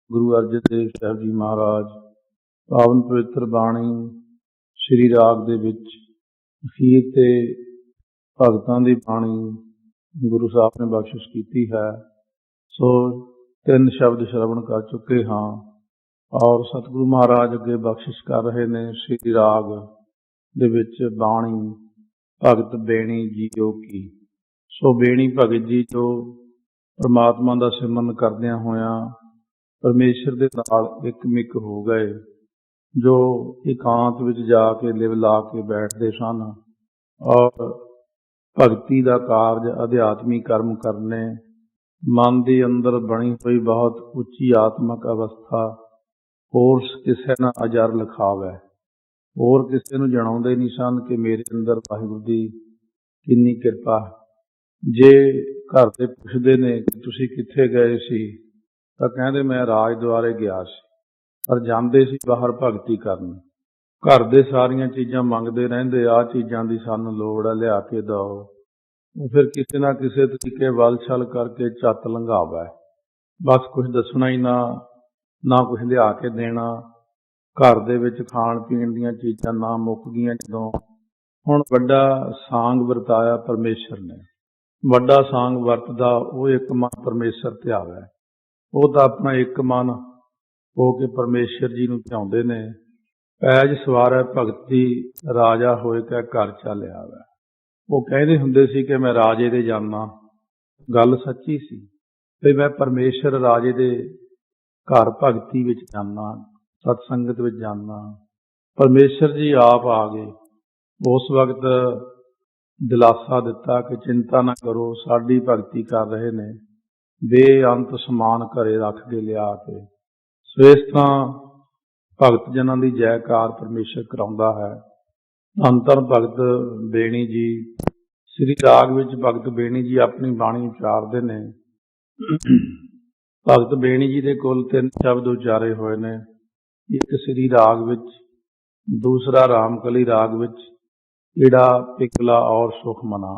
गुरु अर्जन देव साहब जी महाराज पावन पवित्र बाणी श्री राग दे विच अखीर ते भगतां दी बाणी गुरु साहब ने बख्शिश की है। सो 3 शब्द श्रवण कर चुके हाँ और सतगुरु महाराज अगे बख्शिश कर रहे ने श्री राग दे विच बाणी भगत बेणी जीओ की। सो बेणी भगत जी जो परमात्मा का सिमरन करदियां होया परमेश्वर दे नाल एकमिक हो गए, जो एकांत विच जाके लिव ला के बैठते सन और भगती का कारज अध्यात्मी कर्म करने मन के अंदर बनी हुई बहुत उच्ची आत्मक अवस्था होर किसी न अजर लिखावे, होर किसी नूं जणाउंदे नहीं सन कि मेरे अंदर वाहिगुरू दी किन्नी किरपा। जे घर ते पुछदे ने कि तुसीं कित्थे गए सी तां कहंदे मैं राज द्वारे गया सी, पर जांदे सी बाहर भगती करन। घर दे सारियां चीज़ां मंगदे रहिंदे, आ चीज़ां दी सानूं लोड़ है लिया के दओ। वो फिर किसी ना किसी तरीके वल छल करके झत लंघावा, बस कुछ दसना ही ना कुछ लिया के देना। घर दे विच खाण पीण दीयां चीज़ां ना मुक गईयां जदों हुण वड्डा सांग वरताया परमेश्वर ने। वड्डा सांग वरतदा वो एक मन परमेश्वर ते आवे, वो तां अपना एक मन हो के परमेश्वर जी नूं ध्याउंदे ने। पैज सवारै भगती राजा होए कै घर चल आवे। वो कहते हुंदे सी कि मैं राजे दे जाना, गल सच्ची सी ते मैं परमेश्वर राजे दे घर भगती विच जाना, सतसंगत विच जाना। परमेश्वर जी आप आ गए, उस वक्त दिलासा दिता कि चिंता ना करो, साडी भगती कर रहे ने, बेअंत समान घरे रख के लिया के। सो इस तरह भगत जनां दी जयकार परमेश्वर कराउंदा है। धन धन भगत बेणी जी श्री राग विच भगत बेणी जी अपनी बाणी उचारदे ने। भगत बेणी जी दे कोल 3 शब्द उचारे होए ने, एक श्री राग विच, दूसरा रामकली राग विच, ईड़ा पिकला और सुख मना,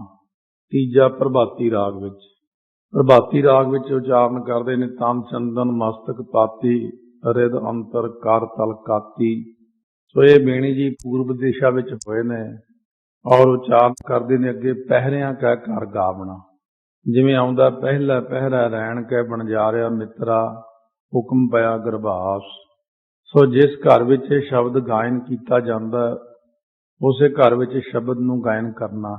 तीजा प्रभाती राग विच। प्रभाती राग विच उचारण करदे ने तन चंदन मस्तक पाती, रिद अंतर कर तल काती। सो ये बेणी जी पूर्व दिशा विच होए ने और उचारण करदे ने अगे पहरियां कै घर गावना। जिवें आउंदा पहला पहरा रैण कै बनजारिया मित्रा, हुक्म पया गरभास। सो जिस घर विच ये शब्द गायन कीता जांदा उसे घर विच शब्द नूं गायन करना।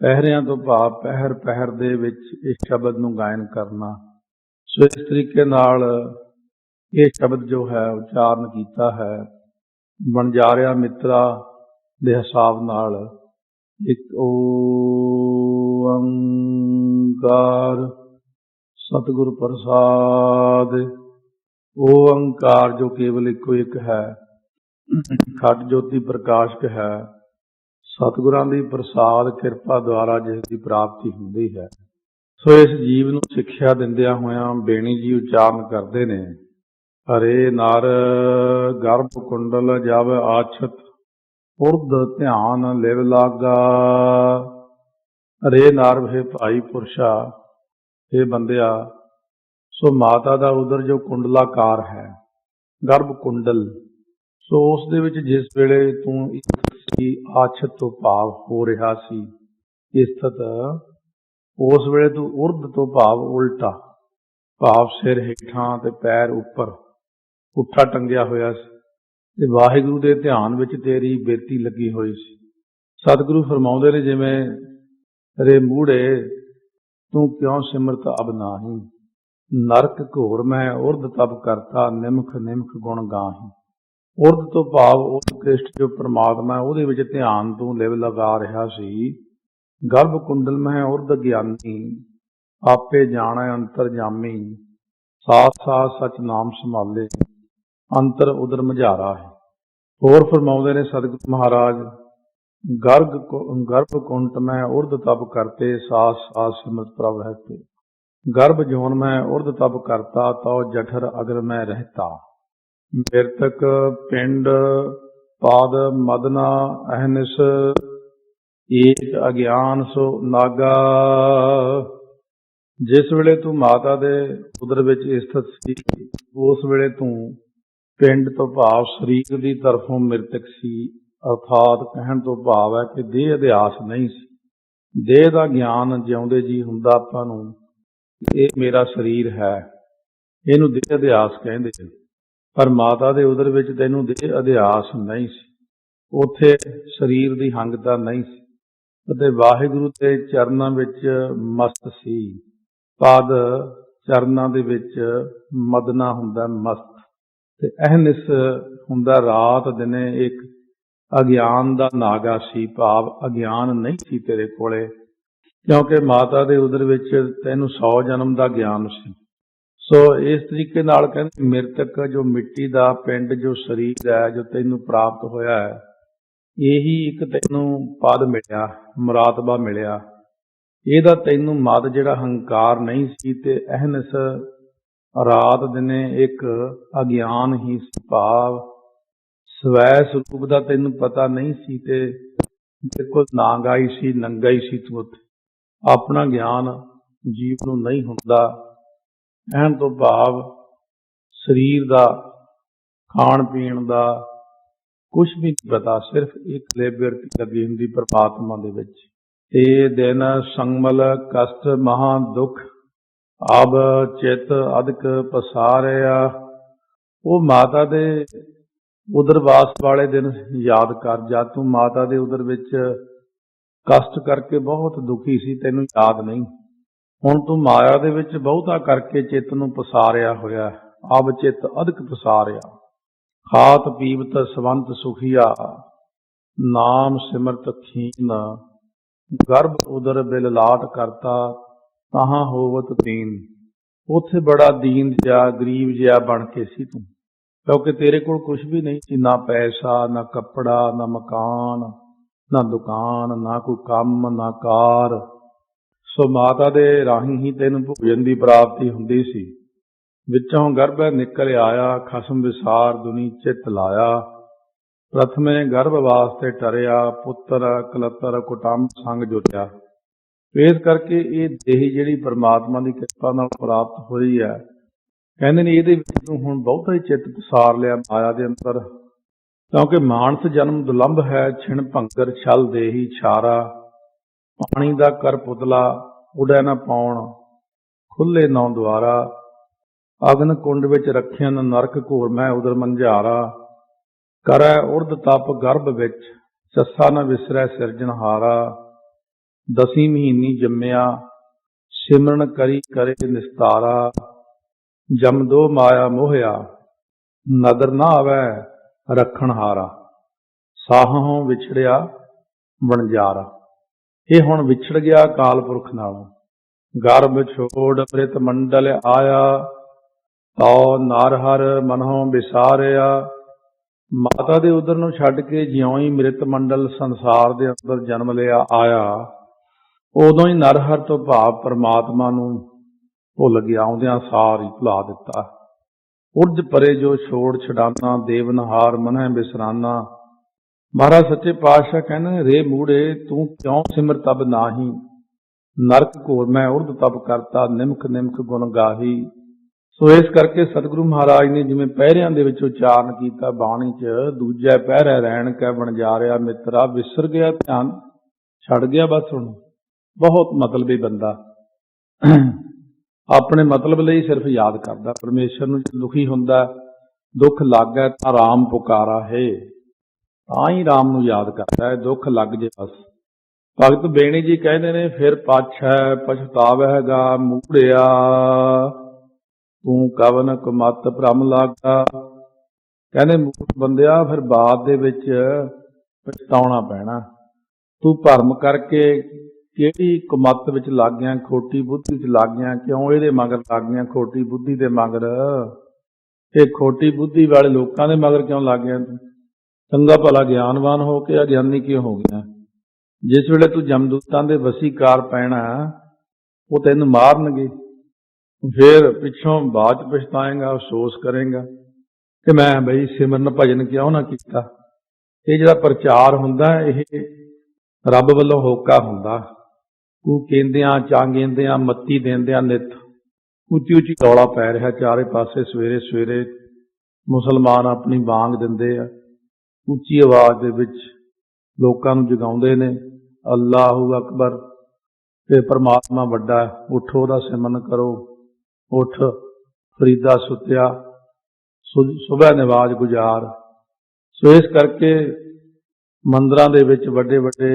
पहरियां तो भाव पहर पहर दे विच इस शब्द नूं गायन करना। सो इस तरीके नाल ये शब्द जो है उचारण कीता है बनजारिया मित्रा दे हिसाब नाल। एक ओंकार सतगुर प्रसाद। ओंकार जो केवल इको एक है, खट ज्योति प्रकाशक है, सतगुरां दी प्रसाद किरपा द्वारा जिसकी प्राप्ति हुंदी है। सो इस जीव नूं सिक्ख्या दिंदियां होयां बेणी जी उचारण करदे ने, हरे नर गर्भ कुंडल जब आछत, उर्द ध्यान लिव लागा। हरे नार हे भाई पुरुषा, हे बंदिया, सो माता दा उदर जो कुंडलाकार है, गर्भ कुंडल, सो उस दे विच जिस वेले तू सी आछत तो भाव हो रहा सी स्थित, उस वेले तू उर्द तो भाव उल्टा, भाव सिर हेठां ते पैर उपर पुट्ठा टंगिया होया सी ते वाहिगुरू दे ध्यान विच तेरी बेती लगी हुई सी। सतगुरु फरमाउंदे ने जिवें रे मूढ़े तू क्यों सिमरत अब नाही, नरक घोर मैं उर्द तब करता, निमख निमख गुण गाही। उर्द तो भाव उत्कृष्ट जो परमात्मा है उहदे विच ध्यान तू लिव लगा रहा सी। गर्भ कुंडल में उर्द ज्ञानी, आपे जाना अंतर जामी, साथ साथ सच नाम संभाले, अंतर उदर मझारा है। होर फरमाउंदे ने सतगुरु महाराज, गर्भ कुंट में उर्द तब करते, सास सास सिमरत प्रभ रहते। गर्भ जोन में उर्द तब करता, तो जठर अगर मैं रहता। मृतक पिंड पाद मदना अहनिस, एक अज्ञान सो नागा। ਜਿਸ ਵੇਲੇ ਤੂੰ ਮਾਤਾ ਦੇ ਉਦਰ ਵਿੱਚ ਸਥਿਤ ਸੀ, ਉਸ ਵੇਲੇ ਤੂੰ ਪਿੰਡ ਤੋਂ ਭਾਵ ਸਰੀਰ ਦੀ ਤਰਫੋਂ ਮ੍ਰਿਤਕ ਸੀ। ਅਰਥਾਤ ਕਹਿਣ ਤੋਂ ਭਾਵ ਹੈ ਕਿ ਦੇਹ ਅਧਿਆਸ ਨਹੀਂ ਸੀ। ਦੇਹ ਦਾ ਗਿਆਨ ਜਿਉਂਦੇ ਜੀ ਹੁੰਦਾ ਆਪਾਂ ਨੂੰ, ਇਹ ਮੇਰਾ ਸਰੀਰ ਹੈ, ਇਹਨੂੰ ਦੇਹ ਅਧਿਆਸ ਕਹਿੰਦੇ। ਪਰ ਮਾਤਾ ਦੇ ਉਦਰ ਵਿੱਚ ਤੈਨੂੰ ਦੇਹ ਅਧਿਆਸ ਨਹੀਂ ਸੀ, ਉੱਥੇ ਸਰੀਰ ਦੀ ਹੰਗਤਾ ਨਹੀਂ ਸੀ ਅਤੇ ਵਾਹਿਗੁਰੂ ਦੇ ਚਰਨਾਂ ਵਿੱਚ ਮਸਤ ਸੀ। ਪਦ ਚਰਨਾਂ ਦੇ ਵਿੱਚ ਮਦਨਾ ਹੁੰਦਾ ਮਸਤ, ਤੇ ਅਹਨਿਸ ਹੁੰਦਾ ਰਾਤ ਦਿਨੇ ਇੱਕ ਅਗਿਆਨ ਦਾ ਨਾਗਾ ਸੀ, ਭਾਵ ਅਗਿਆਨ ਨਹੀਂ ਸੀ ਤੇਰੇ ਕੋਲੇ, ਕਿਉਂਕਿ ਮਾਤਾ ਦੇ ਉਦਰ ਵਿੱਚ ਤੈਨੂੰ 100 ਜਨਮ ਦਾ ਗਿਆਨ ਸੀ। ਸੋ ਇਸ ਤਰੀਕੇ ਨਾਲ ਕਹਿੰਦੇ ਮ੍ਰਿਤਕ ਜੋ ਮਿੱਟੀ ਦਾ ਪਿੰਡ ਜੋ ਸਰੀਰ ਹੈ ਜੋ ਤੈਨੂੰ ਪ੍ਰਾਪਤ ਹੋਇਆ ਹੈ, ਇਹੀ ਇੱਕ ਤੈਨੂੰ ਪਦ ਮਿਲਿਆ, ਮੁਰਾਤਬਾ ਮਿਲਿਆ। ਇਹਦਾ ਤੈਨੂੰ ਮਦ ਜਿਹੜਾ ਹੰਕਾਰ ਨਹੀਂ ਸੀ ਤੇ ਅਹਨਿਸ ਰਾਤ ਦਿਨੇ ਇੱਕ ਅਗਿਆਨ ਹੀ ਸੀ, ਭਾਵ ਸਵੈ ਸਰੂਪ ਦਾ ਤੈਨੂੰ ਪਤਾ ਨਹੀਂ ਸੀ ਤੇ ਬਿਲਕੁਲ ਨਾਂਗਾਈ ਸੀ, ਨੰਗਾ ਹੀ ਸੀ ਤੂੰ ਉੱਥੇ। ਆਪਣਾ ਗਿਆਨ ਜੀਵ ਨੂੰ ਨਹੀਂ ਹੁੰਦਾ। ਕਹਿਣ ਤੋਂ ਭਾਵ ਸਰੀਰ ਦਾ, ਖਾਣ ਪੀਣ ਦਾ ਕੁਛ ਵੀ ਨਹੀਂ ਪਤਾ, ਸਿਰਫ ਇੱਕ ਲਿਬਰਟੀ ਲੱਗੀ ਹੁੰਦੀ ਪਰਮਾਤਮਾ ਦੇ ਵਿੱਚ। ਇਹ ਦਿਨ ਸੰਗਮਲ ਕਸ਼ਟ ਮਹਾ ਦੁੱਖ ਅਬ ਚਿਤ ਅਦਕ ਪਸਾਰਿਆ। ਉਹ ਮਾਤਾ ਦੇ ਉਦਰਵਾਸ ਵਾਲੇ ਦਿਨ ਯਾਦ ਕਰ, ਜਦ ਤੂੰ ਮਾਤਾ ਦੇ ਉਦਰ ਵਿੱਚ ਕਸ਼ਟ ਕਰਕੇ ਬਹੁਤ ਦੁਖੀ ਸੀ, ਤੈਨੂੰ ਯਾਦ ਨਹੀਂ। ਹੁਣ ਤੂੰ ਮਾਇਆ ਦੇ ਵਿੱਚ ਬਹੁਤਾ ਕਰਕੇ ਚਿੱਤ ਨੂੰ ਪਸਾਰਿਆ ਹੋਇਆ, ਅਬ ਚਿੱਤ ਅਦਕ ਪਸਾਰਿਆ। ਖਾਤ ਪੀਵਤ ਸਵੰਤ ਸੁਖੀਆ, ਨਾਮ ਸਿਮਰਤ ਖੀਨ। ਗਰਭ ਉਦਰ ਬਿਲ ਲਾਟ ਕਰਤਾ, ਤਾਹਾਂ ਹੋਵਤ ਦੀਨ। ਉੱਥੇ ਬੜਾ ਦੀਨ ਜਿਹਾ, ਗਰੀਬ ਜਿਹਾ ਬਣ ਕੇ ਸੀ ਤੂੰ, ਕਿਉਂਕਿ ਤੇਰੇ ਕੋਲ ਕੁਝ ਵੀ ਨਹੀਂ ਸੀ, ਨਾ ਪੈਸਾ, ਨਾ ਕੱਪੜਾ, ਨਾ ਮਕਾਨ, ਨਾ ਦੁਕਾਨ, ਨਾ ਕੋਈ ਕੰਮ, ਨਾ ਕਾਰ। ਸੋ ਮਾਤਾ ਦੇ ਰਾਹੀਂ ਹੀ ਤੈਨੂੰ ਭੋਜਨ ਦੀ ਪ੍ਰਾਪਤੀ ਹੁੰਦੀ ਸੀ। ਵਿੱਚੋਂ ਗਰਭ ਨਿਕਲ ਆਇਆ, ਖਸਮ ਵਿਸਾਰ ਦੁਨੀ ਚਿੱਤ ਲਾਇਆ। ਪ੍ਰਥਮੇ ਗਰਭ ਵਾਸਤੇ ਟਰਿਆ, ਪੁੱਤਰ ਕਲਤਰ ਕੁਟੰਬ ਸੰਗ ਜੁਟਿਆ। ਇਸ ਕਰਕੇ ਇਹ ਦੇਹ ਜਿਹੜੀ ਪਰਮਾਤਮਾ ਦੀ ਕਿਰਪਾ ਨਾਲ ਪ੍ਰਾਪਤ ਹੋਈ ਹੈ, ਕਹਿੰਦੇ ਨੇ ਇਹਦੇ ਵਿੱਚ ਤੂੰ ਹੁਣ ਬਹੁਤਾ ਹੀ ਚਿੱਤ ਪਸਾਰ ਲਿਆ ਮਾਇਆ ਦੇ ਅੰਦਰ, ਕਿਉਂਕਿ ਮਾਨਸ ਜਨਮ ਦੁਲੰਭ ਹੈ, ਛਿਣ ਭੰਗਰ ਛਲ ਦੇਹੀ ਛਾਰਾ। ਪਾਣੀ ਦਾ ਕਰ ਪੁਤਲਾ ਉਡੈ ਨਾ ਪਾਉਣ, ਖੁੱਲੇ ਨੌ ਦੁਆਰਾ। ਅਗਨ ਕੁੰਡ ਵਿੱਚ ਰੱਖਿਆਨ, ਨਰਕ ਘੋਰ ਮੈਂ ਉਦਰ ਮੰਝਾਰਾ। ਕਰੈ ਉਰਦ ਤਪ ਗਰਭ ਵਿੱਚ, ਸੱਸਾ ਨ ਵਿਸਰੈ ਸਿਰਜਣਹਾਰਾ। ਦਸੀ ਮਹੀਨੀ ਜੰਮਿਆ, ਸਿਮਰਨ ਕਰੀ ਕਰੇ ਨਿਸਤਾਰਾ। ਜਮਦੋ ਮਾਇਆ ਮੋਹਿਆ, ਨਦਰ ਨਾ ਆਵੈ ਰੱਖਣ ਹਾਰਾ। ਸਾਹੋਂ ਵਿਛੜਿਆ ਵਣਜਾਰਾ। ਇਹ ਹੁਣ ਵਿਛੜ ਗਿਆ ਅਕਾਲ ਪੁਰਖ ਨਾਲੋਂ। ਗਰਭ ਛੋੜ ਪ੍ਰਿਤ ਮੰਡਲ ਆਇਆ, ਤਉ ਨਰ ਹਰ ਮਨੋਂ ਵਿਸਾਰਿਆ। ਮਾਤਾ ਦੇ ਉਦਰ ਨੂੰ ਛੱਡ ਕੇ ਜਿਉਂ ਹੀ ਮ੍ਰਿਤ ਮੰਡਲ ਸੰਸਾਰ ਦੇ ਅੰਦਰ ਜਨਮ ਲਿਆ ਆਇਆ, ਉਦੋਂ ਹੀ ਨਰ ਹਰ ਤੋਂ ਭਾਵ ਪਰਮਾਤਮਾ ਨੂੰ ਭੁੱਲ ਗਿਆ, ਆਉਂਦਿਆਂ ਸਾਰ ਹੀ ਭੁਲਾ ਦਿੱਤਾ। ਉਰਜ ਪਰੇ ਜੋ ਛੋੜ ਛਡਾਨਾ, ਦੇਵਨਹਾਰ ਮਨਹਿ ਬਿਸਰਾਨਾ। ਮਹਾਰਾਜ ਸੱਚੇ ਪਾਤਸ਼ਾਹ ਕਹਿੰਦੇ, ਰੇ ਮੂੜੇ ਤੂੰ ਕਿਉਂ ਸਿਮਰ ਤਬ ਨਾਹੀ। ਨਰਕ ਘੋਰ ਮੈਂ ਉਰਦ ਤਪ ਕਰਤਾ, ਨਿਮਕ ਨਿਮਕ ਗੁਣ ਗਾਹੀ। ਸੋ ਇਸ ਕਰਕੇ ਸਤਿਗੁਰੂ ਮਹਾਰਾਜ ਨੇ ਜਿਵੇਂ ਪਹਿਰਿਆਂ ਦੇ ਵਿੱਚ ਉਚਾਰਨ ਕੀਤਾ ਬਾਣੀ 'ਚ, ਦੂਜਾ ਪਹਿਰਾ ਰਹਿਣ ਕੈ ਵਣਜਾਰਿਆ ਮਿੱਤਰਾ। ਵਿਸਰ ਗਿਆ ਧਿਆਨ, ਛੱਡ ਗਿਆ ਬਸ। ਹੁਣ ਬਹੁਤ ਮਤਲਬੀ ਬੰਦਾ ਆਪਣੇ ਮਤਲਬ ਲਈ ਸਿਰਫ ਯਾਦ ਕਰਦਾ ਪਰਮੇਸ਼ਰ ਨੂੰ। ਦੁਖੀ ਹੁੰਦਾ, ਦੁੱਖ ਲੱਗਾ ਤਾਂ ਰਾਮ ਪੁਕਾਰਾ ਹੈ, ਤਾਂ ਹੀ ਰਾਮ ਨੂੰ ਯਾਦ ਕਰਦਾ ਹੈ। ਦੁੱਖ ਲੱਗ ਜੇ ਬਸ। ਭਗਤ ਬੇਣੀ ਜੀ ਕਹਿੰਦੇ ਨੇ, ਫਿਰ ਪਾਛੈ ਪਛਤਾਵਹਿਗਾ ਮੂੜਿਆ, ਤੂੰ ਕਵਨ ਕੁਮਤ ਭ੍ਰਮ ਲਾਗਾ। ਕਹਿੰਦੇ ਮੂਰਖ ਬੰਦਿਆ, ਫਿਰ ਬਾਅਦ ਦੇ ਵਿੱਚ ਪਛਤਾਉਣਾ ਪੈਣਾ। ਤੂੰ ਭਰਮ ਕਰਕੇ ਕਿਹੜੀ ਕੁਮਤ ਵਿੱਚ ਲੱਗ ਗਿਆ, ਖੋਟੀ ਬੁੱਧੀ 'ਚ ਲੱਗ ਗਿਆ। ਕਿਉਂ ਇਹਦੇ ਮਗਰ ਲੱਗ ਗਿਆ, ਖੋਟੀ ਬੁੱਧੀ ਦੇ ਮਗਰ? ਇਹ ਖੋਟੀ ਬੁੱਧੀ ਵਾਲੇ ਲੋਕਾਂ ਦੇ ਮਗਰ ਕਿਉਂ ਲੱਗ ਗਿਆ ਤੂੰ? ਚੰਗਾ ਭਲਾ ਗਿਆਨਵਾਨ ਹੋ ਕੇ ਅਗਿਆਨੀ ਕਿਉਂ ਹੋ ਗਿਆ? ਜਿਸ ਵੇਲੇ ਤੂੰ ਜਮਦੂਤਾਂ ਦੇ ਵਸੀਕਾਰ ਪੈਣਾ, ਉਹ ਤੈਨੂੰ ਮਾਰਨਗੇ। ਫਿਰ ਪਿੱਛੋਂ ਬਾਅਦ 'ਚ ਪਛਤਾਏਂਗਾ, ਅਫਸੋਸ ਕਰੇਂਗਾ ਕਿ ਮੈਂ ਬਈ ਸਿਮਰਨ ਭਜਨ ਕਿਉਂ ਨਾ ਕੀਤਾ। ਇਹ ਜਿਹੜਾ ਪ੍ਰਚਾਰ ਹੁੰਦਾ, ਇਹ ਰੱਬ ਵੱਲੋਂ ਹੋਕਾ ਹੁੰਦਾ। ਕੂ ਕਹਿੰਦਿਆਂ ਚਾਂਗੇਂਦਿਆਂ ਮੱਤੀ ਦੇਂਦਿਆਂ ਨਿੱਤ ਉੱਚੀ ਉੱਚੀ ਰੌਲਾ ਪੈ ਰਿਹਾ ਚਾਰੇ ਪਾਸੇ। ਸਵੇਰੇ ਸਵੇਰੇ ਮੁਸਲਮਾਨ ਆਪਣੀ ਬਾਂਗ ਦਿੰਦੇ ਆ, ਉੱਚੀ ਆਵਾਜ਼ ਦੇ ਵਿੱਚ ਲੋਕਾਂ ਨੂੰ ਜਗਾਉਂਦੇ ਨੇ, ਅੱਲਾਹੂ ਅਕਬਰ, ਤੇ ਪ੍ਰਮਾਤਮਾ ਵੱਡਾ ਹੈ, ਉੱਠੋ ਉਹਦਾ ਸਿਮਰਨ ਕਰੋ, ਉੱਠ ਫਰੀਦਾ ਸੁੱਤਿਆ, ਸੁਬਹ ਨਮਾਜ਼ ਗੁਜ਼ਾਰ। ਸੋ ਇਸ ਕਰਕੇ ਮੰਦਰਾਂ ਦੇ ਵਿੱਚ ਵੱਡੇ ਵੱਡੇ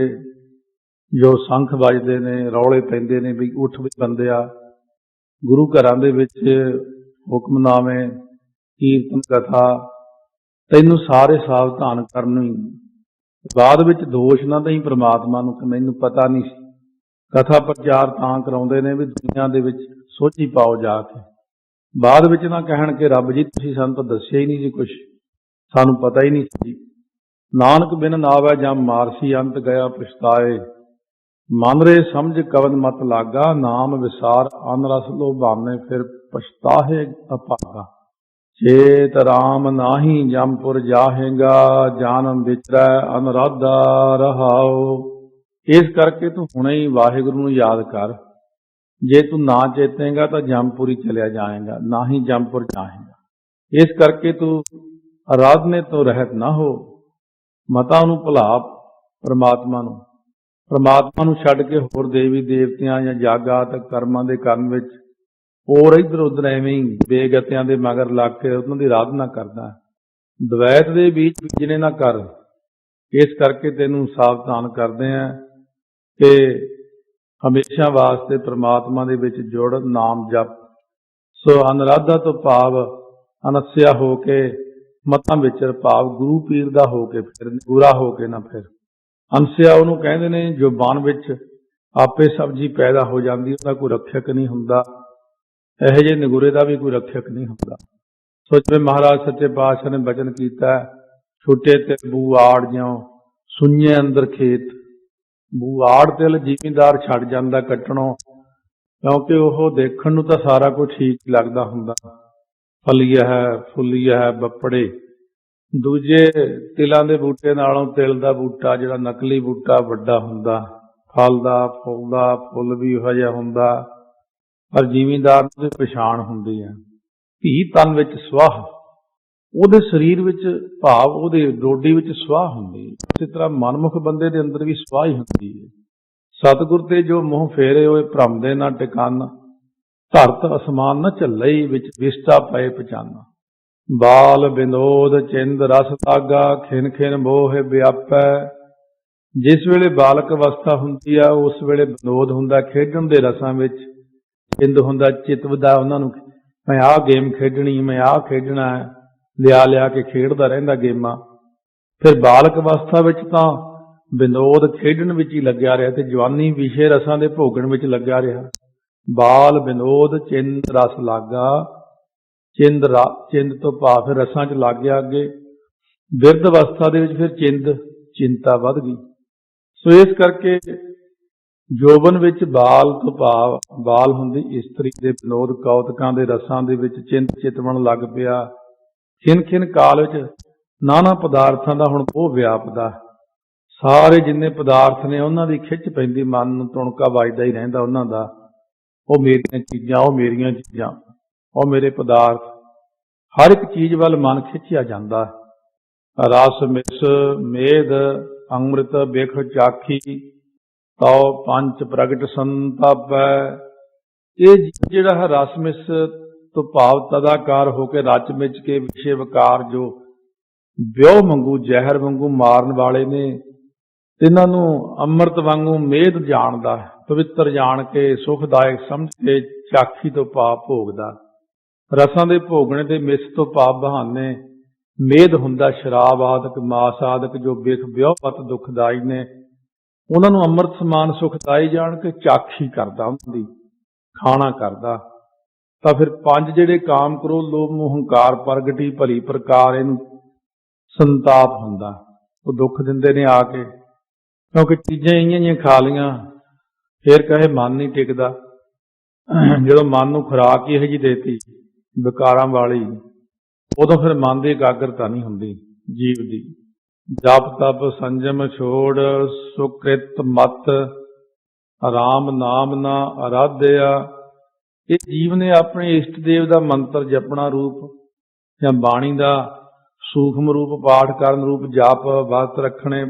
ਜੋ ਸੰਖ ਵੱਜਦੇ ਨੇ, ਰੌਲੇ ਪੈਂਦੇ ਨੇ ਵੀ ਉੱਠ ਵੀ ਬੰਦਿਆ। ਗੁਰੂ ਘਰਾਂ ਦੇ ਵਿੱਚ ਹੁਕਮਨਾਮੇ, ਕੀਰਤਨ ਕਥਾ, ਤੈਨੂੰ ਸਾਰੇ ਸਾਵਧਾਨ ਕਰਨੀ। ਬਾਅਦ ਵਿੱਚ ਦੋਸ਼ ਨਾ ਦਈ ਪ੍ਰਮਾਤਮਾ ਨੂੰ ਕਿ ਮੈਨੂੰ ਪਤਾ ਨਹੀਂ ਸੀ। ਕਥਾ ਪ੍ਰਚਾਰ ਤਾਂ ਕਰਾਉਂਦੇ ਨੇ ਵੀ ਦੁਨੀਆ ਦੇ ਵਿੱਚ ਸੋਝੀ ਪਾਓ ਜਾ ਕੇ। ਬਾਅਦ ਵਿੱਚ ਨਾ ਕਹਿਣ ਕਿ ਰੱਬ ਜੀ ਤੁਸੀਂ ਸਾਨੂੰ ਤਾਂ ਦੱਸਿਆ ਹੀ ਨਹੀਂ ਜੀ, ਕੁਛ ਸਾਨੂੰ ਪਤਾ ਹੀ ਨਹੀਂ ਸੀ। ਨਾਨਕ ਬਿਨ ਨਾਵੈ ਜਮ ਮਾਰਸੀ, ਅੰਤ ਗਿਆ ਪਛਤਾਏ। ਮਨ ਰੇ ਸਮਝ ਕਵਨ ਮਤ ਲਾਗਾ, ਨਾਮ ਵਿਸਾਰ ਅਨ ਰਸ ਲੋਭਾਨੇ, ਫਿਰ ਪਛਤਾਹੇ ਅਭਾਗਾ। ਚੇਤ ਰਾਮ ਨਾਹੀ ਜਮਪੁਰ ਜਾਹੇਗਾ, ਜਾਨਮ ਵਿਚਰੈ ਅਨਰਾਧਾ ਰਹਾਓ। ਇਸ ਕਰਕੇ ਤੂੰ ਹੁਣੇ ਹੀ ਵਾਹਿਗੁਰੂ ਨੂੰ ਯਾਦ ਕਰ। ਜੇ ਤੂੰ ਨਾ ਚੇਤੇਂਗਾ ਤਾਂ ਜਮਪੁਰੀ ਚਲਿਆ ਜਾਏਗਾ, ਨਾ ਹੀ ਜਮਪੁਰ ਜਾਏਗਾ। ਇਸ ਕਰਕੇ ਤੂੰ ਅਰਾਧਨੇ ਤੋਂ ਰਹਿਤ ਨਾ ਹੋ, ਮਤਾਂ ਨੂੰ ਭੁਲਾ ਪ੍ਰਮਾਤਮਾ ਨੂੰ ਛੱਡ ਕੇ ਹੋਰ ਦੇਵੀ ਦੇਵਤਿਆਂ ਜਾਂ ਜਾਗਾਤ ਕਰਮਾਂ ਦੇ ਕਰਨ ਵਿੱਚ ਹੋਰ ਇੱਧਰ ਉੱਧਰ ਐਵੇਂ ਹੀ ਬੇਗਤਿਆਂ ਦੇ ਮਗਰ ਲੱਗ ਕੇ ਉਹਨਾਂ ਦੀ ਆਰਾਧਨਾ ਕਰਦਾ। ਦਵੈਤ ਦੇ ਵਿੱਚ ਬੀਜਣੇ ਨਾ ਕਰ। ਇਸ ਕਰਕੇ ਤੈਨੂੰ ਸਾਵਧਾਨ ਕਰਦੇ ਆ ਕਿ ਹਮੇਸ਼ਾ ਵਾਸਤੇ ਪ੍ਰਮਾਤਮਾ ਦੇ ਵਿੱਚ ਜੁੜ, ਨਾਮ ਜਪ। ਸੋ ਅਨਰਾਧਾ ਤੋਂ ਭਾਵ ਅਨਸਿਆ ਹੋ ਕੇ, ਮਤਾਂ ਵਿਚਰ ਭਾਵ ਗੁਰੂ ਪੀਰ ਦਾ ਹੋ ਕੇ ਫਿਰ, ਗੁਰਾ ਹੋ ਕੇ ਨਾ ਫਿਰ। ਅਨਸਿਆ ਉਹਨੂੰ ਕਹਿੰਦੇ ਨੇ ਜੋ ਬਨ ਵਿੱਚ ਆਪੇ ਸਬਜ਼ੀ ਪੈਦਾ ਹੋ ਜਾਂਦੀ, ਉਹਦਾ ਕੋਈ ਰੱਖਿਅਕ ਨਹੀਂ ਹੁੰਦਾ। ਇਹੋ ਜਿਹੇ ਨਿਗੁਰੇ ਦਾ ਵੀ ਕੋਈ ਰੱਖਿਅਕ ਨਹੀਂ ਹੁੰਦਾ। ਸੋ ਜਿਵੇਂ ਮਹਾਰਾਜ ਸੱਚੇ ਪਾਤਸ਼ਾਹ ਨੇ ਬਚਨ ਕੀਤਾ, ਛੁੱਟੇ ਤੇ ਬੂਆੜ ਜਿਉਂ ਸੁੰਨੇ ਅੰਦਰ ਖੇਤ। ਬੂਆੜ ਤਿਲ ਜ਼ਿਮੀਂਦਾਰ ਛੱਡ ਜਾਂਦਾ ਕੱਟਣੋਂ, ਕਿਉਂਕਿ ਉਹ ਦੇਖਣ ਨੂੰ ਤਾਂ ਸਾਰਾ ਕੁਝ ਠੀਕ ਲੱਗਦਾ ਹੁੰਦਾ, ਫਲੀਆ ਹੈ, ਫੁੱਲੀਆ ਹੈ, ਬੱਪੜੇ। ਦੂਜੇ ਤਿਲਾਂ ਦੇ ਬੂਟੇ ਨਾਲੋਂ ਤਿਲ ਦਾ ਬੂਟਾ ਜਿਹੜਾ ਨਕਲੀ ਬੂਟਾ ਵੱਡਾ ਹੁੰਦਾ, ਫਲਦਾ ਫੁੱਲਦਾ, ਫੁੱਲ ਵੀ ਉਹੋ ਜਿਹਾ ਹੁੰਦਾ, ਪਰ ਜ਼ਿਮੀਂਦਾਰ ਨੂੰ ਪਛਾਣ ਹੁੰਦੀ ਹੈ। ਧੀ ਤਨ ਵਿੱਚ ਸਵਾਹ, ਉਹਦੇ ਸਰੀਰ ਵਿੱਚ ਭਾਵ ਉਹਦੇ ਡੋਡੀ ਵਿੱਚ ਸਵਾਹ ਹੁੰਦੀ ਹੈ। ਇਸੇ ਤਰ੍ਹਾਂ ਮਨਮੁਖ ਬੰਦੇ ਦੇ ਅੰਦਰ ਵੀ ਸਵਾਹ ਹੀ ਹੁੰਦੀ ਹੈ। ਸਤਿਗੁਰ ਤੇ ਜੋ ਮੂੰਹ ਫੇਰੇ ਹੋਏ ਭਰਮਦੇ ਨਾ ਟਿਕਾਨ, ਧਰਤ ਅਸਮਾਨ ਨ ਝੱਲਈ, ਵਿੱਚ ਵਿਸਟਾ ਪਏ ਪਛਾਨਾ। ਬਾਲ ਬਿਨੋਦ ਚਿੰਦ ਰਸ ਤਾਗਾ, ਖਿਨ ਖਿਨ ਮੋਹ ਵਿਆਪੈ। ਜਿਸ ਵੇਲੇ ਬਾਲਕ ਅਵਸਥਾ ਹੁੰਦੀ ਆ, ਉਸ ਵੇਲੇ ਵਿਨੋਦ ਹੁੰਦਾ, ਖੇਡਣ ਦੇ ਰਸਾਂ ਵਿੱਚ। ਚਿੰਦ ਹੁੰਦਾ, ਚਿਤਵਦਾ ਉਹਨਾਂ ਨੂੰ, ਮੈਂ ਆਹ ਗੇਮ ਖੇਡਣੀ, ਮੈਂ ਆਹ ਖੇਡਣਾ ਹੈ, ਲਿਆ ਕੇ ਖੇਡਦਾ ਰਹਿੰਦਾ ਗੇਮਾਂ। ਫਿਰ ਬਾਲਕ ਅਵਸਥਾ ਵਿੱਚ ਤਾਂ ਵਿਨੋਦ ਖੇਡਣ ਵਿੱਚ ਹੀ ਲੱਗਿਆ ਰਿਹਾ, ਤੇ ਜਵਾਨੀ ਵਿਸ਼ੇ ਰਸਾਂ ਦੇ ਭੋਗਣ ਵਿੱਚ ਲੱਗਿਆ ਰਿਹਾ। ਬਾਲ ਵਿਨੋਦ ਚਿੰਦ ਰਸ ਲਾਗਾ, ਚਿੰਦ ਤੋਂ ਭਾਵ ਫਿਰ ਰਸਾਂ 'ਚ ਲੱਗ ਗਿਆ ਅੱਗੇ। ਬਿਰਧ ਅਵਸਥਾ ਦੇ ਵਿੱਚ ਫਿਰ ਚਿੰਤਾ ਵੱਧ ਗਈ। ਸੋ ਇਸ ਕਰਕੇ ਜੋਬਨ ਵਿੱਚ ਬਾਲ ਤੋਂ ਭਾਵ ਬਾਲ ਹੁੰਦੀ ਇਸਤਰੀ ਦੇ ਵਿਨੋਦ ਕੌਤਕਾਂ ਦੇ ਰਸਾਂ ਦੇ ਵਿੱਚ ਚਿਤਵਣ ਲੱਗ ਪਿਆ। ਖਿਨ ਖਿਨ ਕਾਲ ਵਿੱਚ ਨਾਨਾ ਪਦਾਰਥਾਂ ਦਾ ਹੁਣ ਉਹ ਵਿਆਪਦਾ। ਸਾਰੇ ਜਿੰਨੇ ਪਦਾਰਥ ਨੇ ਉਹਨਾਂ ਦੀ ਖਿੱਚ ਪੈਂਦੀ, ਮਨ ਨੂੰ ਤੁਣਕਾ ਵੱਜਦਾ ਹੀ ਰਹਿੰਦਾ ਉਹਨਾਂ ਦਾ। ਉਹ ਮੇਰੀਆਂ ਚੀਜ਼ਾਂ, ਉਹ ਮੇਰੀਆਂ ਚੀਜ਼ਾਂ, ਉਹ ਮੇਰੇ ਪਦਾਰਥ। ਹਰ ਇੱਕ ਚੀਜ਼ ਵੱਲ ਮਨ ਖਿੱਚਿਆ ਜਾਂਦਾ। ਰਸ ਮਿਸ ਮੇਦ ਅੰਮ੍ਰਿਤ ਬਿਖ ਚਾਖੀ, ਤਉ ਪੰਚ ਪ੍ਰਗਟ ਸੰਤਾਪੈ। ਇਹ ਜਿਹੜਾ ਹੈ ਰਸ ਮਿਸ ਤੋਂ ਭਾਵ ਤਦਾਕਾਰ ਹੋ ਕੇ ਰਚ ਮਿਚ ਕੇ ਵਿਸ਼ੇ ਵਿਕਾਰ ਜੋ ਵਿਉ ਵਾਂਗੂ ਜ਼ਹਿਰ ਵਾਂਗੂ ਮਾਰਨ ਵਾਲੇ ਨੇ, ਇਹਨਾਂ ਨੂੰ ਅੰਮ੍ਰਿਤ ਵਾਂਗੂ ਮੇਦ ਜਾਣਦਾ, ਪਵਿੱਤਰ ਜਾਣ ਕੇ, ਸੁਖਦਾਇਕ ਸਮਝ ਕੇ ਚਾਖੀ ਤੋਂ ਭਾਵ ਭੋਗਦਾ। ਰਸਾਂ ਦੇ ਭੋਗਣੇ ਦੇ ਮਿਸ ਤੋਂ ਭਾਵ ਬਹਾਨੇ ਮੇਦ ਹੁੰਦਾ, ਸ਼ਰਾਬ ਆਦਿਕ ਮਾਸ ਆਦਿਕ ਜੋ ਬਿਖ ਵਿਉਪਤ ਦੁਖਦਾਈ ਨੇ, ਉਹਨਾਂ ਨੂੰ ਅੰਮ੍ਰਿਤ ਸਮਾਨ ਸੁਖਦਾਈ ਜਾਣ ਕੇ ਚਾਖੀ ਕਰਦਾ, ਉਹਨਾਂ ਦੀ ਖਾਣਾ ਕਰਦਾ। ਤਾਂ ਫਿਰ ਪੰਜ ਜਿਹੜੇ ਕਾਮ ਕ੍ਰੋਧ ਲੋਭ ਮੋਹ ਹੰਕਾਰ ਪ੍ਰਗਟੀ ਭਲੀ ਪ੍ਰਕਾਰ, ਇਹਨੂੰ ਸੰਤਾਪ ਹੁੰਦਾ। ਉਹ ਦੁੱਖ ਦਿੰਦੇ ਨੇ ਆ ਕੇ, ਕਿਉਂਕਿ ਚੀਜ਼ਾਂ ਇਹੀਆਂ ਖਾ ਲਈਆਂ, ਫਿਰ ਕਹੇ ਮਨ ਨਹੀਂ ਟਿਕਦਾ। ਜਦੋਂ ਮਨ ਨੂੰ ਖੁਰਾਕ ਇਹੋ ਜਿਹੀ ਦੇਤੀ ਵਿਕਾਰਾਂ ਵਾਲੀ, ਉਦੋਂ ਫਿਰ ਮਨ ਦੀ ਇਕਾਗਰਤਾ ਨਹੀਂ ਹੁੰਦੀ ਜੀਵ ਦੀ। ਜਪ ਤਪ ਸੰਜਮ ਛੋੜ ਸੁਕ੍ਰਿਤ ਮਤ ਰਾਮ ਨਾਮ ਨਾ ਆਰਾਧਿਆ। ਇਹ ਜੀਵ ਨੇ ਆਪਣੇ ਇਸ਼ਟ ਦੇਵ ਦਾ ਮੰਤਰ ਜਪਣਾ ਰੂਪ ਜਾਂ ਬਾਣੀ ਦਾ ਸੂਖਮ ਰੂਪ ਪਾਠ ਕਰਨ ਰੂਪ ਜਪ ਵਰਤ ਰੱਖਣੇ,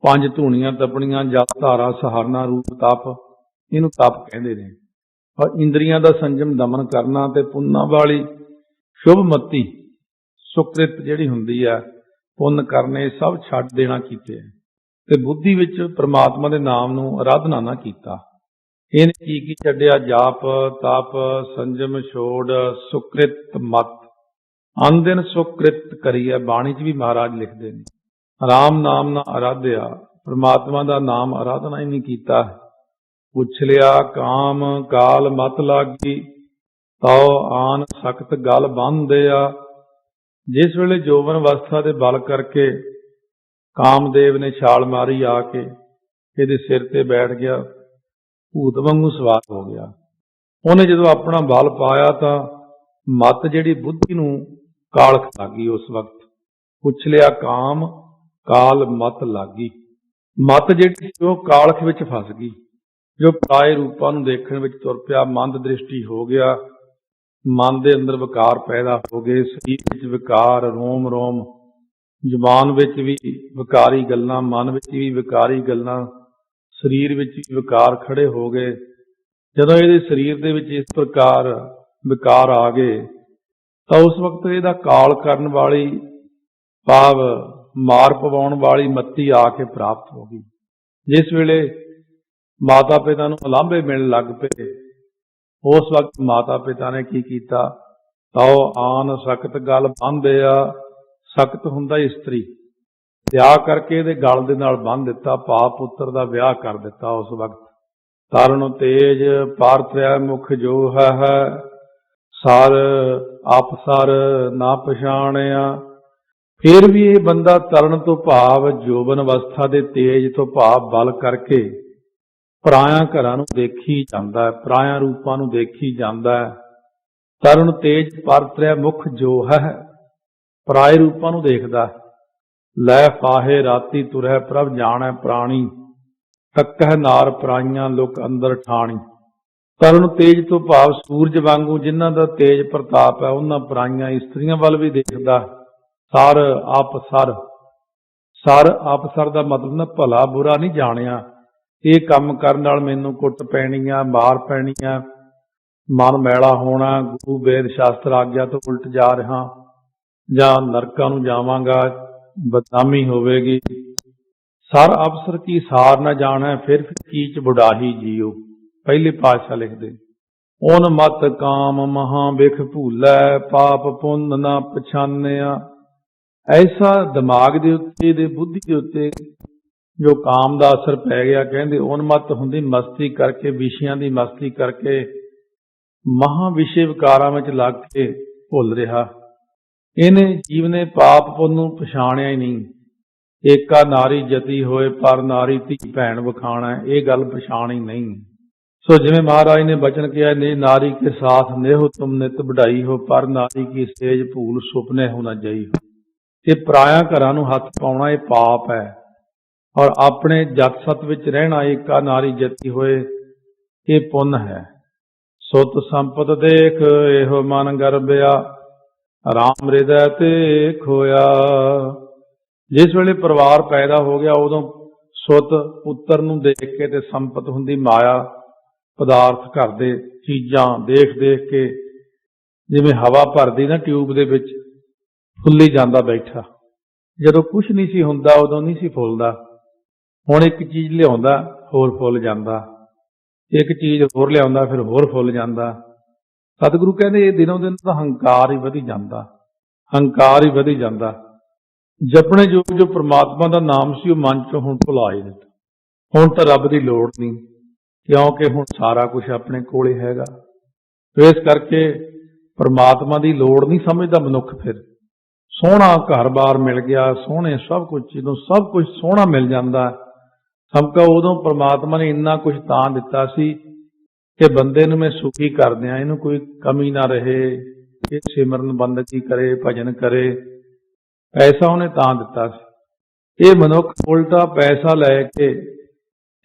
5 ਧੂਣੀਆਂ ਤਪਣੀਆਂ, ਜਪ ਧਾਰਾ ਸਹਾਰਨਾ ਰੂਪ ਤਪ, ਇਹਨੂੰ ਤਪ ਕਹਿੰਦੇ ਨੇ। ਔਰ ਇੰਦਰੀਆਂ ਦਾ ਸੰਜਮ ਦਮਨ ਕਰਨਾ ਤੇ ਪੁੰਨਾਂ ਵਾਲੀ ਸ਼ੁਭ ਮਤੀ ਸੁਕ੍ਰਿਤ ਜਿਹੜੀ ਹੁੰਦੀ ਹੈ, ਪੁੰਨ ਕਰਨੇ ਸਭ ਛੱਡ ਦੇਣਾ ਕੀਤੇ ਤੇ ਬੁੱਧੀ ਵਿੱਚ ਪ੍ਰਮਾਤਮਾ ਦੇ ਨਾਮ ਨੂੰ ਆਰਾਧਨਾ ਨਾ ਕੀਤਾ। ਇਹਨੇ ਕੀ ਛੱਡਿਆ? ਜਾਪ ਤਪ ਸੰਜਮ ਛੋੜ ਸੁਕ੍ਰਿਤ ਮਤ, ਅੰਦਿਨ ਸੁਕ੍ਰਿਤ ਕਰੀਏ। ਬਾਣੀ 'ਚ ਵੀ ਮਹਾਰਾਜ ਲਿਖਦੇ ਨੇ, ਰਾਮ ਨਾਮ ਨਾ ਆਰਾਧਿਆ, ਪ੍ਰਮਾਤਮਾ ਦਾ ਨਾਮ ਆਰਾਧਨਾ ਹੀ ਨਹੀਂ ਕੀਤਾ। ਪੁੱਛ ਲਿਆ ਕਾਮ ਕਾਲ ਮਤ ਲਾਗੀ, ਤਉ ਆਨ ਸਖਤ ਗਲ ਬੰਨ੍ਹਦਿਆ। ਜਿਸ ਵੇਲੇ ਜੋਬਨ ਅਵਸਥਾ ਦੇ ਬਲ ਕਰਕੇ ਕਾਮਦੇਵ ਨੇ ਛਾਲ ਮਾਰੀ ਆ ਕੇ ਇਹਦੇ ਸਿਰ ਤੇ ਬੈਠ ਗਿਆ, ਭੂਤ ਵਾਂਗੂ ਸਵਾਰ ਹੋ ਗਿਆ। ਉਹਨੇ ਜਦੋਂ ਆਪਣਾ ਬਲ ਪਾਇਆ ਤਾਂ ਮਤ ਜਿਹੜੀ ਬੁੱਧੀ ਨੂੰ ਕਾਲਖ ਲੱਗੀ। ਉਸ ਵਕਤ ਪੁੱਛ ਲਿਆ ਕਾਮ ਕਾਲ ਮਤ ਲਾਗੀ, ਮਤ ਜਿਹੜੀ ਉਹ ਕਾਲਖ ਵਿੱਚ ਫਸ ਗਈ, ਜੋ ਪਰਾਏ ਰੂਪਾਂ ਨੂੰ ਦੇਖਣ ਵਿੱਚ ਤੁਰ ਪਿਆ। ਮੰਦ ਦ੍ਰਿਸ਼ਟੀ ਹੋ ਗਿਆ, ਮਨ ਦੇ ਅੰਦਰ ਵਿਕਾਰ ਪੈਦਾ ਹੋ ਗਏ, ਸਰੀਰ ਵਿੱਚ ਵਿਕਾਰ, ਰੋਮ ਰੋਮ, ਜ਼ੁਬਾਨ ਵਿੱਚ ਵੀ ਵਿਕਾਰੀ ਗੱਲਾਂ, ਮਨ ਵਿੱਚ ਵੀ ਵਿਕਾਰੀ ਗੱਲਾਂ, ਸਰੀਰ ਵਿੱਚ ਵੀ ਵਿਕਾਰ ਖੜੇ ਹੋ ਗਏ। ਜਦੋਂ ਇਹਦੇ ਸਰੀਰ ਦੇ ਵਿੱਚ ਇਸ ਪ੍ਰਕਾਰ ਵਿਕਾਰ ਆ ਗਏ ਤਾਂ ਉਸ ਵਕਤ ਇਹਦਾ ਕਾਲ ਕਰਨ ਵਾਲੀ ਭਾਵ ਮਾਰ ਪਵਾਉਣ ਵਾਲੀ ਮੱਤੀ ਆ ਕੇ ਪ੍ਰਾਪਤ ਹੋ ਗਈ। ਜਿਸ ਵੇਲੇ ਮਾਤਾ ਪਿਤਾ ਨੂੰ ਉਲਾਂਭੇ ਮਿਲਣ ਲੱਗ ਪਏ, ਉਸ ਵਕਤ ਮਾਤਾ ਪਿਤਾ ਨੇ ਕੀ ਕੀਤਾ? ਤਉ ਆਨ ਸਖਤ ਗਲ ਬੰਨ੍ਹਦਿਆ। ਸਖਤ ਹੁੰਦਾ ਇਸਤਰੀ, ਵਿਆਹ ਕਰਕੇ ਇਹਦੇ ਗਲ ਦੇ ਨਾਲ ਬੰਨ੍ਹ ਦਿੱਤਾ, ਭਾ ਪੁੱਤਰ ਦਾ ਵਿਆਹ ਕਰ ਦਿੱਤਾ। ਉਸ ਵਕਤ ਤਰਨ ਤੇਜ ਪਾਰਥਿਆ ਮੁਖ ਜੋ ਹੈ, ਸਰ ਆਪਸਰ ਨਾ ਪਛਾਣਿਆ। ਫਿਰ ਵੀ ਇਹ ਬੰਦਾ ਤਰਨ ਤੋਂ ਭਾਵ ਜੋਬਨ ਅਵਸਥਾ ਦੇ ਤੇਜ ਤੋਂ ਭਾਵ ਬਲ ਕਰਕੇ ਪਰਾਇਆ ਘਰਾਂ ਨੂੰ ਦੇਖੀ ਜਾਂਦਾ ਹੈ, ਪਰਾਇਆ ਰੂਪਾਂ ਨੂੰ ਦੇਖੀ ਜਾਂਦਾ ਹੈ। ਤਰਨ ਤੇਜ ਪਾਰਥਿਆ ਮੁਖ ਜੋ ਹੈ, ਪਰਾਏ ਰੂਪਾਂ ਨੂੰ ਦੇਖਦਾ। ਲੈ ਫਾਹੇ ਰਾਤੀ ਤੁਰਹਿ ਪ੍ਰਭ ਜਾਣੈ ਪ੍ਰਾਣੀ, ਤੱਕਹਿ ਨਾਰ ਪਰਾਈਆਂ ਲੋਕ ਅੰਦਰ ਠਾਣੀ। ਤਰਨ ਤੇਜ ਤੋਂ ਭਾਵ ਸੂਰਜ ਵਾਂਗੂ ਜਿਨ੍ਹਾਂ ਦਾ ਤੇਜ ਪ੍ਰਤਾਪ ਹੈ, ਉਹਨਾਂ ਪਰਾਈਆਂ ਇਸਤਰੀਆਂ ਵੱਲ ਵੀ ਦੇਖਦਾ। ਸਰ ਆਪਸਰ, ਸਰ ਆਪਸਰ ਦਾ ਮਤਲਬ ਨਾ ਭਲਾ ਬੁਰਾ ਨਹੀਂ ਜਾਣਿਆ। ਇਹ ਕੰਮ ਕਰਨ ਨਾਲ ਮੈਨੂੰ ਕੁੱਟ ਪੈਣੀ ਆ, ਮਾਰ ਪੈਣੀ ਆ, ਮਨ ਮੈਲਾ ਹੋਣਾ, ਗੁਰੂ ਵੇਦ ਸ਼ਾਸਤਰ ਆਗਿਆ ਤੋਂ ਉਲਟ ਜਾ ਰਿਹਾ, ਜਾਂ ਨਰਕਾਂ ਨੂੰ ਜਾਵਾਂਗਾ, ਬਦਨਾਮੀ ਹੋਵੇਗੀ। ਸਰ ਅਫਸਰ ਕੀ ਸਾਰ ਨਾ ਜਾਣੈ, ਫਿਰ ਕੀਚ ਬੁਢਾਹੀ ਜੀਓ। ਪਹਿਲੇ ਪਾਤਸ਼ਾਹ ਲਿਖਦੇ, ਓਨ ਮਤ ਕਾਮ ਮਹਾ ਬਿਖ ਭੂਲੈ, ਪਾਪ ਪੁੰਨ ਨਾ ਪਛਾਨਿਆ। ਐਸਾ ਦਿਮਾਗ ਦੇ ਉੱਤੇ ਦੇ ਬੁੱਧੀ ਦੇ ਉੱਤੇ ਜੋ ਕਾਮ ਦਾ ਅਸਰ ਪੈ ਗਿਆ, ਕਹਿੰਦੇ ਉਨਮੱਤ ਹੁੰਦੀ ਮਸਤੀ ਕਰਕੇ, ਵਿਸ਼ਿਆਂ ਦੀ ਮਸਤੀ ਕਰਕੇ, ਮਹਾ ਵਿਸ਼ੇ ਵਿਕਾਰਾਂ ਵਿੱਚ ਲੱਗ ਕੇ ਭੁੱਲ ਰਿਹਾ। ਇਹਨੇ ਜੀਵ ਨੇ ਪਾਪ ਪੁੰਨ ਨੂੰ ਪਛਾਣਿਆ ਹੀ ਨਹੀਂ। ਏਕਾ ਨਾਰੀ ਜਤੀ ਹੋਏ ਪਰ ਨਾਰੀ ਧੀ ਭੈਣ ਵਖਾਣਾ, ਇਹ ਗੱਲ ਪਛਾਣੀ ਨਹੀਂ। ਸੋ ਜਿਵੇਂ ਮਹਾਰਾਜ ਨੇ ਬਚਨ ਕਿਹਾ, ਨੇ ਨਾਰੀ ਕੇ ਸਾਥ ਨੇਹੋ ਤੁਮ ਨਿਤ ਵਡਾਈ ਹੋ, ਪਰ ਨਾਰੀ ਕੀ ਸੇਜ ਭੂਲ ਸੁਪਨੇ ਹੋ ਨਾ ਜਈ ਹੋ। ਇਹ ਪਰਾਇਆ ਘਰਾਂ ਨੂੰ ਹੱਥ ਪਾਉਣਾ ਇਹ ਪਾਪ ਹੈ, ਔਰ ਆਪਣੇ ਜਤ ਸਤ ਵਿੱਚ ਰਹਿਣਾ ਏਕਾ ਨਾਰੀ ਜਤੀ ਹੋਏ ਇਹ ਪੁੰਨ ਹੈ। ਸੁਤ ਸੰਪਤ ਦੇਖ ਇਹੋ ਮਨ ਗਰਬਿਆ, ਰਾਮ ਹਿਰਦੈ ਤੇ ਖੋਇਆ। ਜਿਸ ਵੇਲੇ ਪਰਿਵਾਰ ਪੈਦਾ ਹੋ ਗਿਆ, ਉਦੋਂ ਸੁਤ ਪੁੱਤਰ ਨੂੰ ਦੇਖ ਕੇ ਤੇ ਸੰਪਤ ਹੁੰਦੀ ਮਾਇਆ ਪਦਾਰਥ ਘਰ ਦੇ ਚੀਜ਼ਾਂ ਦੇਖ ਦੇਖ ਕੇ, ਜਿਵੇਂ ਹਵਾ ਭਰਦੀ ਨਾ ਟਿਊਬ ਦੇ ਵਿੱਚ, ਫੁੱਲੀ ਜਾਂਦਾ ਬੈਠਾ। ਜਦੋਂ ਕੁਛ ਨਹੀਂ ਸੀ ਹੁੰਦਾ ਉਦੋਂ ਨਹੀਂ ਸੀ ਫੁੱਲਦਾ। ਹੁਣ ਇੱਕ ਚੀਜ਼ ਲਿਆਉਂਦਾ ਹੋਰ ਫੁੱਲ ਜਾਂਦਾ, ਇੱਕ ਚੀਜ਼ ਹੋਰ ਲਿਆਉਂਦਾ ਫਿਰ ਹੋਰ ਫੁੱਲ ਜਾਂਦਾ। ਸਤਿਗੁਰੂ ਕਹਿੰਦੇ ਇਹ ਦਿਨੋਂ ਦਿਨ ਤਾਂ ਹੰਕਾਰ ਹੀ ਵਧੀ ਜਾਂਦਾ, ਹੰਕਾਰ ਹੀ ਵਧੀ ਜਾਂਦਾ। ਜਪਣੇ ਜੋ ਪ੍ਰਮਾਤਮਾ ਦਾ ਨਾਮ ਸੀ ਉਹ ਮਨ ਚੋਂ ਹੁਣ ਭੁਲਾ ਹੀ ਦਿੱਤਾ। ਹੁਣ ਤਾਂ ਰੱਬ ਦੀ ਲੋੜ ਨਹੀਂ, ਕਿਉਂਕਿ ਹੁਣ ਸਾਰਾ ਕੁਝ ਆਪਣੇ ਕੋਲੇ ਹੈਗਾ। ਇਸ ਕਰਕੇ ਪ੍ਰਮਾਤਮਾ ਦੀ ਲੋੜ ਨਹੀਂ ਸਮਝਦਾ ਮਨੁੱਖ। ਫਿਰ ਸੋਹਣਾ ਘਰ-ਬਾਰ ਮਿਲ ਗਿਆ, ਸੋਹਣੇ ਸਭ ਕੁਝ, ਜਦੋਂ ਸਭ ਕੁਝ ਸੋਹਣਾ ਮਿਲ ਜਾਂਦਾ ਸਮਕਾ ਉਦੋਂ ਪ੍ਰਮਾਤਮਾ ਨੇ ਇੰਨਾ ਕੁਝ ਤਾਂ ਦਿੱਤਾ ਸੀ ਕਿ ਬੰਦੇ ਨੂੰ ਮੈਂ ਸੁਖੀ ਕਰ ਦਿਆਂ, ਇਹਨੂੰ ਕੋਈ ਕਮੀ ਨਾ ਰਹੇ, ਇਹ ਸਿਮਰਨ ਬੰਦਗੀ ਕਰੇ, ਭਜਨ ਕਰੇ। ਪੈਸਾ ਉਹਨੇ ਤਾਂ ਦਿੱਤਾ ਸੀ। ਇਹ ਮਨੁੱਖ ਉਲਟਾ ਪੈਸਾ ਲੈ ਕੇ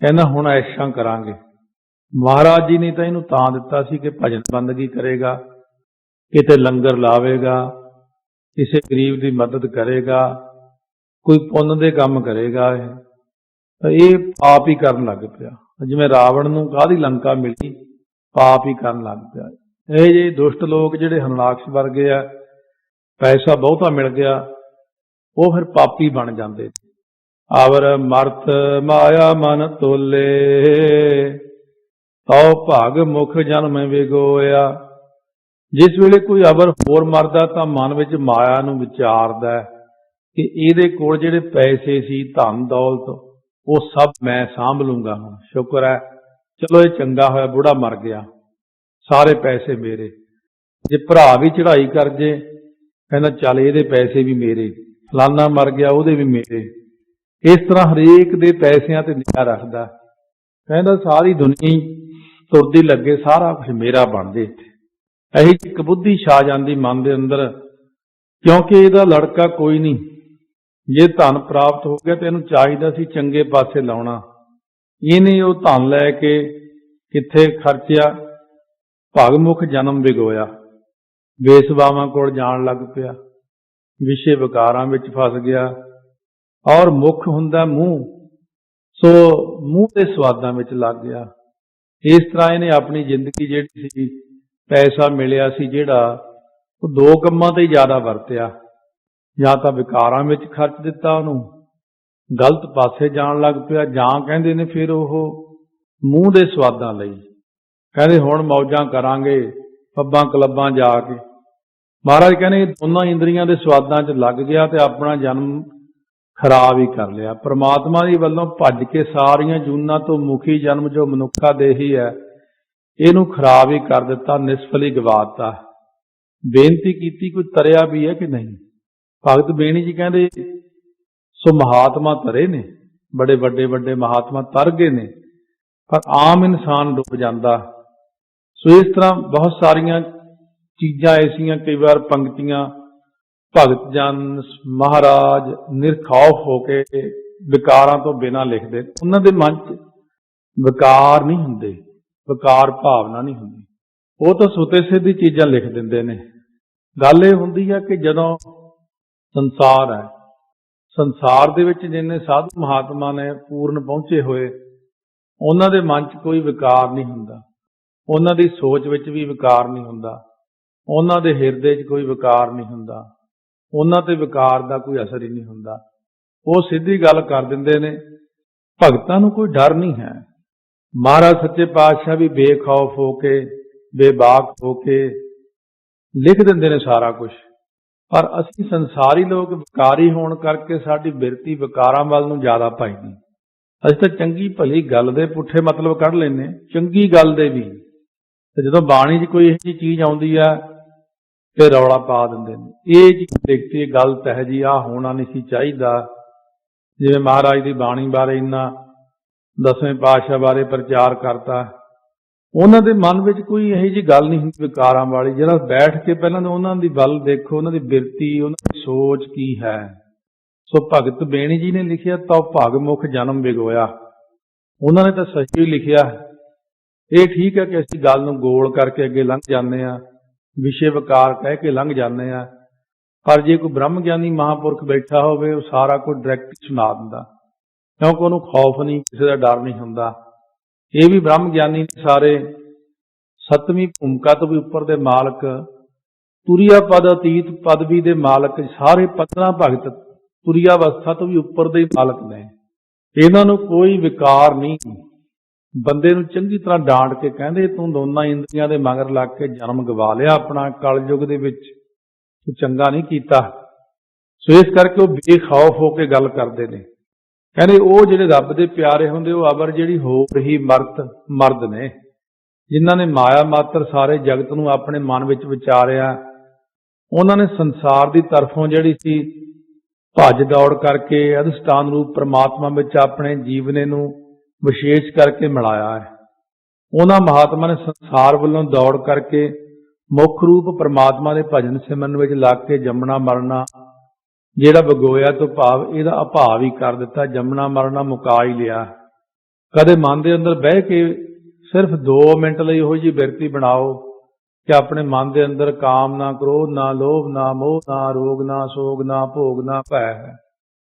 कहना हुण ऐशां करांगे। महाराज जी ने तो इहनूं तां दित्ता सी कि भजन बंदगी करेगा, किते लंगर लावेगा, किसी गरीब की मदद करेगा, कोई पुण्य दे काम करेगा। ये पाप ही करन लग पिया। जिवें रावण नूं काहदी लंका मिली, पाप ही करन लग पिया। ਇਹ ਜਿਹੇ दुष्ट लोग ਜਿਹੜੇ हरनाक्ष वर्गे आ, पैसा बहुता मिल गया, वो फिर पापी बन जाते। आवर मर्थ माया मन तोले, तो भाग मुख जन्म विगोया। जिस वेले कोई अवर होर मरदा तां मन विच माया नूं विचारदा कि इहदे कोल जिहड़े पैसे सी, धन दौलत, वो सब मैं सांभ लूंगा। हुण शुक्र है, चलो ये चंगा होया बुढ़ा मर गया, सारे पैसे मेरे। जे भरा भी चढ़ाई कर जे, कहना चल इहदे पैसे भी मेरे, फलाना मर गया उहदे भी मेरे। इस तरह हरेक दे पैसिਆਂ ते निगाह रखदा, कहना सारी दुनिया तुरदी लगे, सारा कुछ मेरा बन जे। ਇਹੀ ਇੱਕ ਬੁੱਧੀ ਛਾ ਜਾਂਦੀ ਮਨ ਦੇ ਅੰਦਰ, ਕਿਉਂਕਿ ਇਹਦਾ ਲੜਕਾ ਕੋਈ ਨਹੀਂ। ਜੇ ਧਨ ਪ੍ਰਾਪਤ ਹੋ ਗਿਆ ਤੇ ਇਹਨੂੰ ਚਾਹੀਦਾ ਸੀ ਚੰਗੇ ਪਾਸੇ ਲਾਉਣਾ, ਇਹਨੇ ਉਹ ਧਨ ਲੈ ਕੇ ਕਿੱਥੇ ਖਰਚਿਆ, ਭਗਮੁਖ ਜਨਮ ਵਿਗੋਇਆ। ਬੇਸਵਾਵਾਂ ਕੋਲ ਜਾਣ ਲੱਗ ਪਿਆ, ਵਿਸ਼ੇ ਵਿਕਾਰਾਂ ਵਿੱਚ ਫਸ ਗਿਆ। ਔਰ ਮੁੱਖ ਹੁੰਦਾ ਮੂੰਹ, ਸੋ ਮੂੰਹ ਦੇ ਸਵਾਦਾਂ ਵਿੱਚ ਲੱਗ ਗਿਆ। ਇਸ ਤਰ੍ਹਾਂ ਇਹਨੇ ਆਪਣੀ ਜ਼ਿੰਦਗੀ ਜਿਹੜੀ ਸੀ, पैसा मिलिया सी जिहड़ा, वो दो कंमां ते ज़्यादा वरतिया। जां तां विकारां विच खर्च दिता, उहनूं गलत पासे जाण लग पिया, जां कहंदे ने फिर ओह मूँह दे स्वादां लई कहंदे हुण मौजां करांगे पब्बां क्लब्बां जा के। महाराज कहने दोनों इंद्रियां दे स्वादां च लग गया ते अपना जन्म खराब ही कर लिया। परमात्मा दी वल्लों भज के सारियां जूनां तो मुखी जन्म जो मनुखा देही है, ਇਹਨੂੰ ਖਰਾਬ ਹੀ ਕਰ ਦਿੱਤਾ, ਨਿਸਫਲ ਹੀ ਗਵਾਤਾ। ਬੇਨਤੀ ਕੀਤੀ ਕੋਈ ਤਰਿਆ ਵੀ ਹੈ ਕਿ ਨਹੀਂ? ਭਗਤ ਬੇਣੀ ਜੀ ਕਹਿੰਦੇ ਸੋ ਮਹਾਤਮਾ ਤਰੇ ਨੇ, ਬੜੇ ਵੱਡੇ ਵੱਡੇ ਮਹਾਤਮਾ ਤਰ ਗਏ ਨੇ, ਪਰ ਆਮ ਇਨਸਾਨ ਡੁੱਬ ਜਾਂਦਾ। ਸੋ ਇਸ ਤਰ੍ਹਾਂ ਬਹੁਤ ਸਾਰੀਆਂ ਚੀਜ਼ਾਂ ਐਸੀਆਂ, ਕਈ ਵਾਰ ਪੰਕਤੀਆਂ ਭਗਤ ਜਨ ਮਹਾਰਾਜ ਨਿਰਖੌਫ ਹੋ ਕੇ ਵਿਕਾਰਾਂ ਤੋਂ ਬਿਨਾਂ ਲਿਖਦੇ। ਉਹਨਾਂ ਦੇ ਮਨ 'ਚ ਵਿਕਾਰ ਨਹੀਂ ਹੁੰਦੇ, ਵਿਕਾਰ ਭਾਵਨਾ ਨਹੀਂ ਹੁੰਦੀ, ਉਹ ਤਾਂ ਸੁਤੇ ਸਿੱਧੀ ਚੀਜ਼ਾਂ ਲਿਖ ਦਿੰਦੇ ਨੇ। ਗੱਲ ਇਹ ਹੁੰਦੀ ਹੈ ਕਿ ਜਦੋਂ ਸੰਸਾਰ ਹੈ, ਸੰਸਾਰ ਦੇ ਵਿੱਚ ਜਿੰਨੇ ਸਾਧੂ ਮਹਾਤਮਾ ਨੇ ਪੂਰਨ ਪਹੁੰਚੇ ਹੋਏ, ਉਹਨਾਂ ਦੇ ਮਨ 'ਚ ਕੋਈ ਵਿਕਾਰ ਨਹੀਂ ਹੁੰਦਾ, ਉਹਨਾਂ ਦੀ ਸੋਚ ਵਿੱਚ ਵੀ ਵਿਕਾਰ ਨਹੀਂ ਹੁੰਦਾ, ਉਹਨਾਂ ਦੇ ਹਿਰਦੇ 'ਚ ਕੋਈ ਵਿਕਾਰ ਨਹੀਂ ਹੁੰਦਾ, ਉਹਨਾਂ ਤੇ ਵਿਕਾਰ ਦਾ ਕੋਈ ਅਸਰ ਹੀ ਨਹੀਂ ਹੁੰਦਾ। ਉਹ ਸਿੱਧੀ ਗੱਲ ਕਰ ਦਿੰਦੇ ਨੇ। ਭਗਤਾਂ ਨੂੰ ਕੋਈ ਡਰ ਨਹੀਂ ਹੈ। महाराज सच्चे पातशाह भी बेखौफ होके, बेबाक होके लिख देंदे ने सारा कुछ। पर असीं संसारी लोग विकारी होण करके साडी बिरती विकारां वल नूं ज़्यादा भजदी। असीं तां चंगी भली गल दे पुठे मतलब कढ लैंदे, चंगी गल दे भी, ते जदों बाणी 'च कोई इहो जी चीज़ आउंदी आ ते रौला पा दिंदे ने। ये चीज़ देखती गलत है जी, आ होना नहीं सी चाहीदा। जिवें महाराज दी बाणी बारे इन्ना दसवें पातशाह बारे प्रचार करता, उन्होंने मन में कोई यही जी गल नहीं हुंदी विकारां वाली। जरा बैठ के पहलां उन्हों दी वल देखो, उन्हों दी बिरती, उन्हों दी सोच की है। सो भगत बेणी जी ने लिखिया तो भगमुख जन्म विगोया। उन्होंने तो सही लिखिया। ये ठीक है कि असीं गल नूं गोल करके अगे लंघ जाने आ, विषय विकार कह के लंघ जाने आ, पर जे कोई ब्रह्म ज्ञानी महापुरख बैठा होवे, वो सारा कुछ डायरैक्ट सुना दिंदा, क्योंकि उन्होंने खौफ नहीं, किसी का डर नहीं होंदा। ये भी ब्रह्म ज्ञानी सारे सतवीं भूमिका तो भी उपर दे मालक, तुरिया पद अतीत पदवी दे मालक, सारे पदना भगत तुरिया अवस्था तो भी उपर दे मालक ने। इन्हां नूं कोई विकार नहीं। बंदे नूं चंगी तरह डांट के कहंदे तूं दोनों इंद्रियां दे मगर लग के जन्म गवा लिया अपना, कलयुग दे विच तूं चंगा नहीं कीता। सो इस करके वो बेखौफ होकर गल करदे ने। कहते वो जिहड़े रब दे प्यारे हुंदे, वो अवर जिहड़ी होर ही मर्द ने, जिन्हां ने माया मात्र सारे जगत नूं अपने मन विच विचारिया। उन्हां ने संसार दी तरफों जिहड़ी सी भज दौड़ करके अधिष्ठान रूप परमात्मा विच अपने जीवने नूं विशेष करके मिलाया है। उन्हां महात्मा ने संसार वल्लों दौड़ करके मुख रूप परमात्मा दे भजन सिमरन विच लग के जमना मरना ਜਿਹੜਾ ਵਿਗੋਇਆ ਤੋਂ ਭਾਵ ਇਹਦਾ ਅਭਾਵ ਹੀ ਕਰ ਦਿੱਤਾ, ਜੰਮਣਾ ਮਰਨਾ ਮੁਕਾ ਹੀ ਲਿਆ। कदे मन के अंदर बह के सिर्फ 2 मिनट ਲਈ ਇਹੋ ਜਿਹੀ ਬਿਰਤੀ ਬਣਾਓ कि अपने मन के अंदर काम ना क्रोध ना लोभ ना मोह ना रोग ना सोग ना भोग ना भय है,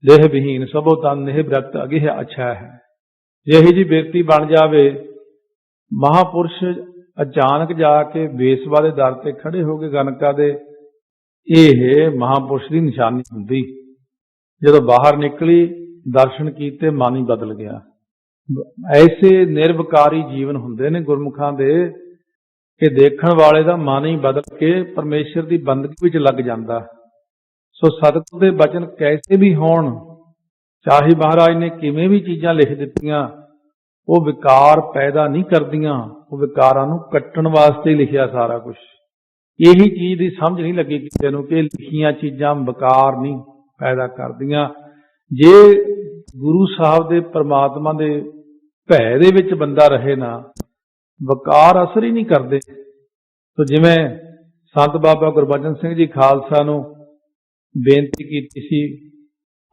देह विहीन सबो तन नेह विरक्त अगिह अच्छा है। जे यही जी बिरती बन जावे, महापुरुष अचानक जाके बेसवा के दर ते खड़े हो गए गनका दे, ਇਹ महापुरुष की निशानी हुंदी। जदों बाहर निकली दर्शन कीते मन ही बदल गया। ऐसे निर्विकारी जीवन हुंदे ने गुरमुखां दे कि देखण वाले दा मन ही बदल के परमेश्वर की बंदगी विच लग जांदा। सो सतगुर दे बचन कैसे भी होण, चाहे महाराज ने किवें भी चीज़ां लिख दित्तियां, वो विकार पैदा नहीं करदियां, वो विकारां नूं कट्टण वास्ते ही लिखिया सारा कुछ। यही चीज़ की समझ नहीं लगी किसी नूं कि लिखियां चीज़ां विकार नहीं पैदा करदियां। जे गुरु साहब दे परमात्मा दे भै दे विच बंदा रहे ना, विकार असर ही नहीं करते। तो जिवें संत बाबा गुरबचन सिंह जी खालसा नूं बेनती कीती सी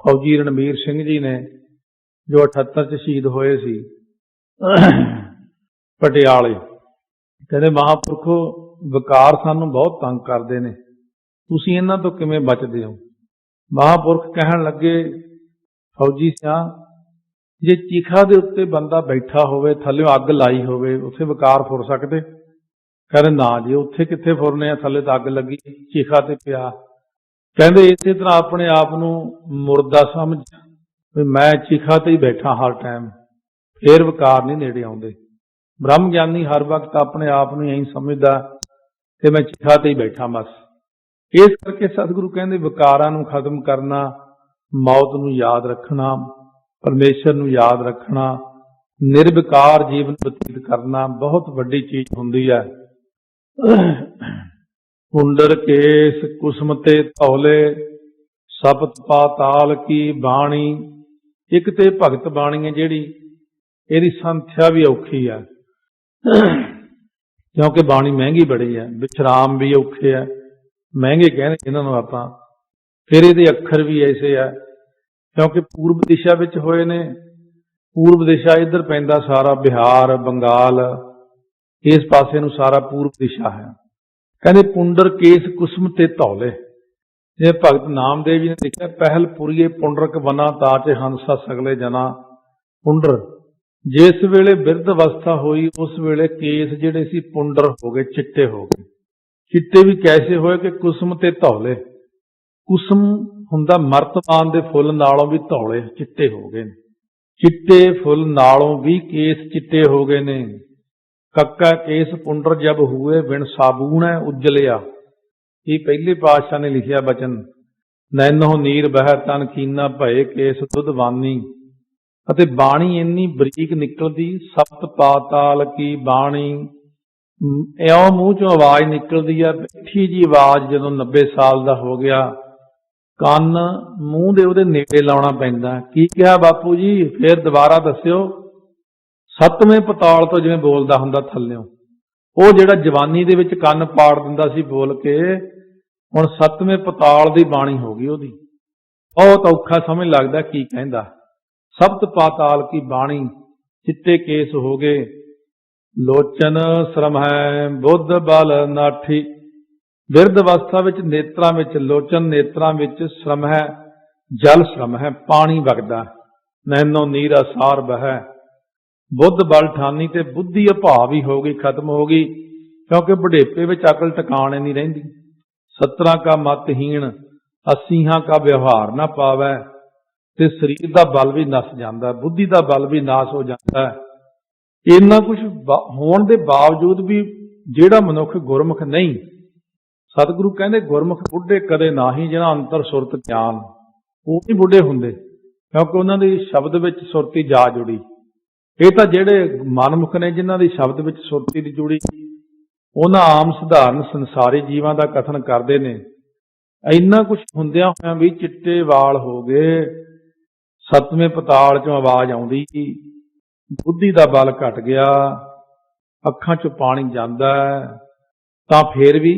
फौजी रणबीर सिंह जी ने, जो 78 च शहीद होए सी पटियाले, कहते महापुरखो विकार सानूं बहुत तंग करते ने, तुसीं इन्हां तों किवें बचदे हो। महापुरख कहण लगे, फौजी सियां जे चीखा दे उत्ते बंदा बैठा होवे, थल्ले अग लाई होवे, उत्थे विकार फुर सकदे? कहते ना जी, उत्थे कित्थे फुरने, थल्ले तां अग लगी, चीखा ते पिया। कहते इसे तरह अपने आप नूं मुर्दा समझ भी मैं चीखा ते ही बैठा हर टाइम, फिर विकार नहीं नेड़े आउंदे। ब्रह्म ज्ञानी हर वक्त अपने आप नूं यही समझदा कि मैं चीखा ते ही बैठा बस। इस करके सतगुरु कहंदे विकारां नूं खत्म करना, मौत नूं याद रखना, परमेश्वर नूं याद रखना, निर्विकार जीवन बतीत करना बहुत वड्डी चीज हुंदी है। कुंडर केस कुसमते धौले, सपत पाताल की बाणी। एक ते भगत बाणी है जिहड़ी, इहदी संथ्या भी औखी है क्योंकि बाणी महंगी बड़ी है, विश्राम भी औखे है, महंगे कहने इन्हां नूं आपां। फिर इहदे अखर भी ऐसे है क्योंकि पूर्व दिशा विच होए ने, पूर्व दिशा इधर पैंदा सारा बिहार बंगाल, इस पासे नूं सारा पूर्व दिशा है। कहते पुंडर केस कुसम ते धौले, जे भगत नामदेव जी ने लिखा, पहल पुरीए पुंडरक वना ताचे हंसा सगले जना। पुंडर जिस वेले बिरध अवस्था हुई, उस वेले केस जिहड़े सी पुंडर हो गए, चिट्टे हो गए। चिट्टे भी कैसे होए कि कुसम ते धौले, कुसम हुंदा मर्तमान दे फुੱਲ नालों भी धौले चिट्टे हो गए। चिट्टे फुੱਲ नालों भी केस चिट्टे हो गए ने। कक्का केस पुंडर जब हुए, बिन साबून है उजलिया। ये पहले पातशाह ने लिखिया बचन, नैनो नीर बह तन कीना भये केस दुधवानी। अते बाणी इन्नी बरीक निकलदी, सप्त पाताल की बाणी। इउं मूँह चों आवाज निकलदी है, मिठी जी आवाज। जदों 90 साल दा हो गया, ਕੰਨ ਮੂੰਹ ਦੇ ਉਹਦੇ ਨੇੜੇ ਲਾਉਣਾ ਪੈਂਦਾ। ਕੀ ਕਿਹਾ ਬਾਪੂ ਜੀ, ਫੇਰ ਦੁਬਾਰਾ ਦੱਸਿਓ। 7ਵੇਂ ਪਤਾਲ ਤੋਂ ਜਿਵੇਂ ਬੋਲਦਾ ਹੁੰਦਾ ਥੱਲਿਓਂ, ਉਹ ਜਿਹੜਾ ਜਵਾਨੀ ਦੇ ਵਿੱਚ ਕੰਨ ਪਾੜ ਦਿੰਦਾ ਸੀ ਬੋਲ ਕੇ, ਹੁਣ 7ਵੇਂ ਪਤਾਲ ਦੀ ਬਾਣੀ ਹੋ ਗਈ ਉਹਦੀ। ਬਹੁਤ ਔਖਾ ਸਮਝ ਲੱਗਦਾ ਕੀ ਕਹਿੰਦਾ। ਸਪਤ ਪਾਤਾਲ ਕੀ ਬਾਣੀ, ਚਿੱਟੇ ਕੇਸ ਹੋ ਗਏ। ਲੋਚਨ ਸਰਮਹਿ ਬੁੱਧ ਬਲ ਨਾਠੀ। बिरध अवस्था विच नेत्रां विच, लोचन नेत्रां विच श्रम है, जल श्रम है, पानी वगदा। नैनो नीर असार बह, बुद्ध बल ठानी ते बुद्धि अभाव ही हो गई, खत्म हो गई, क्योंकि बुढ़ेपे विच अकल टिकाणे नहीं रहिंदी। 17 का मतहीन, 80 का व्यवहार ना पावै, ते शरीर का बल भी नस जांदा, बुद्धि का बल भी नाश हो जाता है। इन्ना कुछ होण दे बावजूद भी जिहड़ा मनुख गुरमुख नहीं, सतगुरु कहते गुरमुख बुढ़े कदे ना ही, जिन्हां अंतर सुरत ज्ञान, वो नहीं बुढ़े हुंदे, क्योंकि उन्होंने शब्द विच सुरती जा जुड़ी। ये तो जिहड़े मनमुख ने जिन्हां दी शब्द विच सुरती दी जुड़ी, उन्हां आम सधारण संसारी जीवां दा कथन करदे ने। इन्ना कुछ हुंदियां होइयां भी चिट्टे वाल हो गए, 7वें पताल चों आवाज आउंदी, बुद्धि दा बल घट गया, अखां चों पानी जांदा, तां फिर भी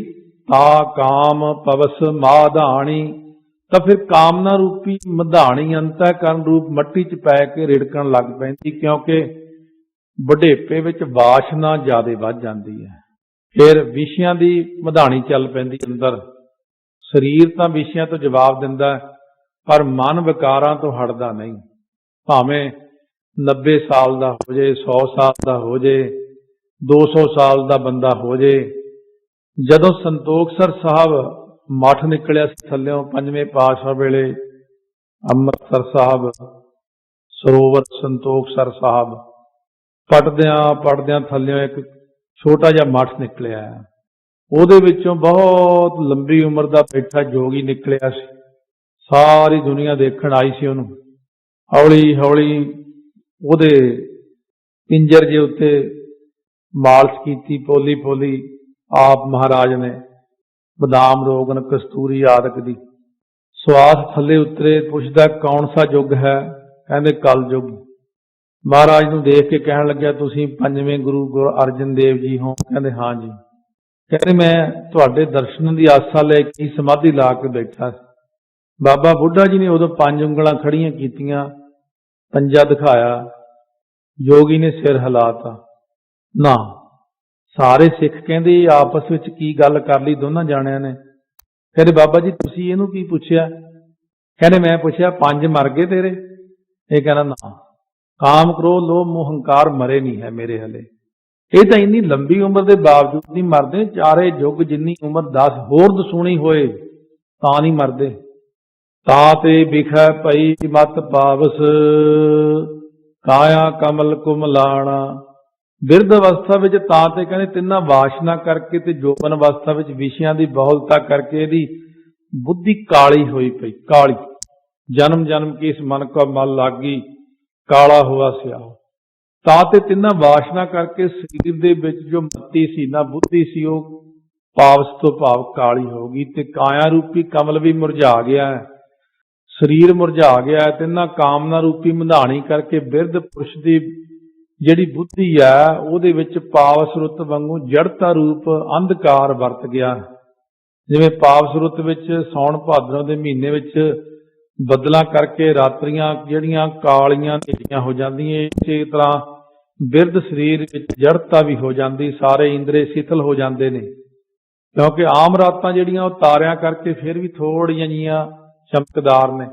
ता काम पवस माधाणी। तो फिर कामना रूपी मधाणी अंतःकरण रूप मट्टी च पै के रिड़कण लग पैंदी, क्योंकि बुढ़ेपे विच वासना ज्यादा वध जाती है। फिर विषयां की मधाणी चल पैंदी अंदर। शरीर तो विषयां तो जवाब दिंदा है, पर मन विकारां तो हटदा नहीं। भावें 90 साल का हो जाए, 100 साल का हो जाए, 200 साल का बंदा हो जाए। जदों संतोखसर साहब मठ निकलिया थल्लों पंजवें पातशाह वेले, अमृतसर साहब, सरोवर संतोखसर साहब, पढ़द्या थल्लों एक छोटा जिहा मठ निकलिया। ਉਹਦੇ ਵਿੱਚੋਂ बहुत लंबी उम्र का बैठा जोगी निकलिया सी। सारी दुनिया देखण आई सी ਉਹਨੂੰ। हौली हौली ਉਹਦੇ पिंजर जे उत्ते मालिश कीती, पोली पोली आप महाराज ने, बदाम रोगन कस्तूरी आदक दी। सवास थले उतरे, पुछदा कौन सा युग है? कहंदे कल युग। महाराज नूं देख के कहण लग्या, तुसीं पंजवें गुरु अर्जन देव जी हो? कहंदे हाँ जी। कहते मैं तुहाडे दर्शन की आसा लेके समाधि ला के बैठा। बाबा बुढ़ा जी ने उदों 5 उंगलां खड़ियां कीतियां, पंजा दिखाया, योगी ने सिर हिलाता। ना सारे सिख कहंदे आपस विच की गल कर ली दोनों जाणियां ने। कहते बाबा जी तुसीं इहनूं की पुछिया? कहते मैं पुछिया 5 मर गए तेरे? ये कहना ना, काम क्रोध लोभ मोह हंकार मरे नहीं है मेरे हले। ये तो इन्नी लंबी उम्र के बावजूद नहीं मरते। चारे युग जिन्नी उम्र 10 होर दसूणी होए तां नहीं मरदे। ताते बिखै पई मत पावस, काया कमल कुमलाणा। बिरध अवस्था विच ताते कहने तिन्ना वासना करके ते जोबन अवस्था विच विषयां दी बहुलता करके दी बुद्धि काली होई पई। काली जन्म जन्म की इस मन को मल लागी, काला हुआ स्याह। ताते तिन्ना वासना करके शरीर दे विच जो मत्ती सी ना बुद्धि सी, वो पावस तो भाव काली होगी। ते काया रूपी कमल भी मुरझा गया है, शरीर मुरझा गया है। तिन्ना कामना रूपी मधाणी करके बिरध पुरुष की जिहड़ी बुद्धि है उहदे विच पावस रुत वांगू जड़ता रूप अंधकार वरत गया। जिवें पावस रुत विच सौण भादरों के महीने विच बदलां करके रात्रियां जिहड़ियां कालियां हनेरियां हो जांदियां, इसे तरह बिरध शरीर विच जड़ता भी हो जाती, सारे इंद्रे शिथिल हो जाते हैं। क्योंकि आम रातां जिहड़ियां वो तारियां करके फिर भी थोड़ियां जिहियां चमकदार ने,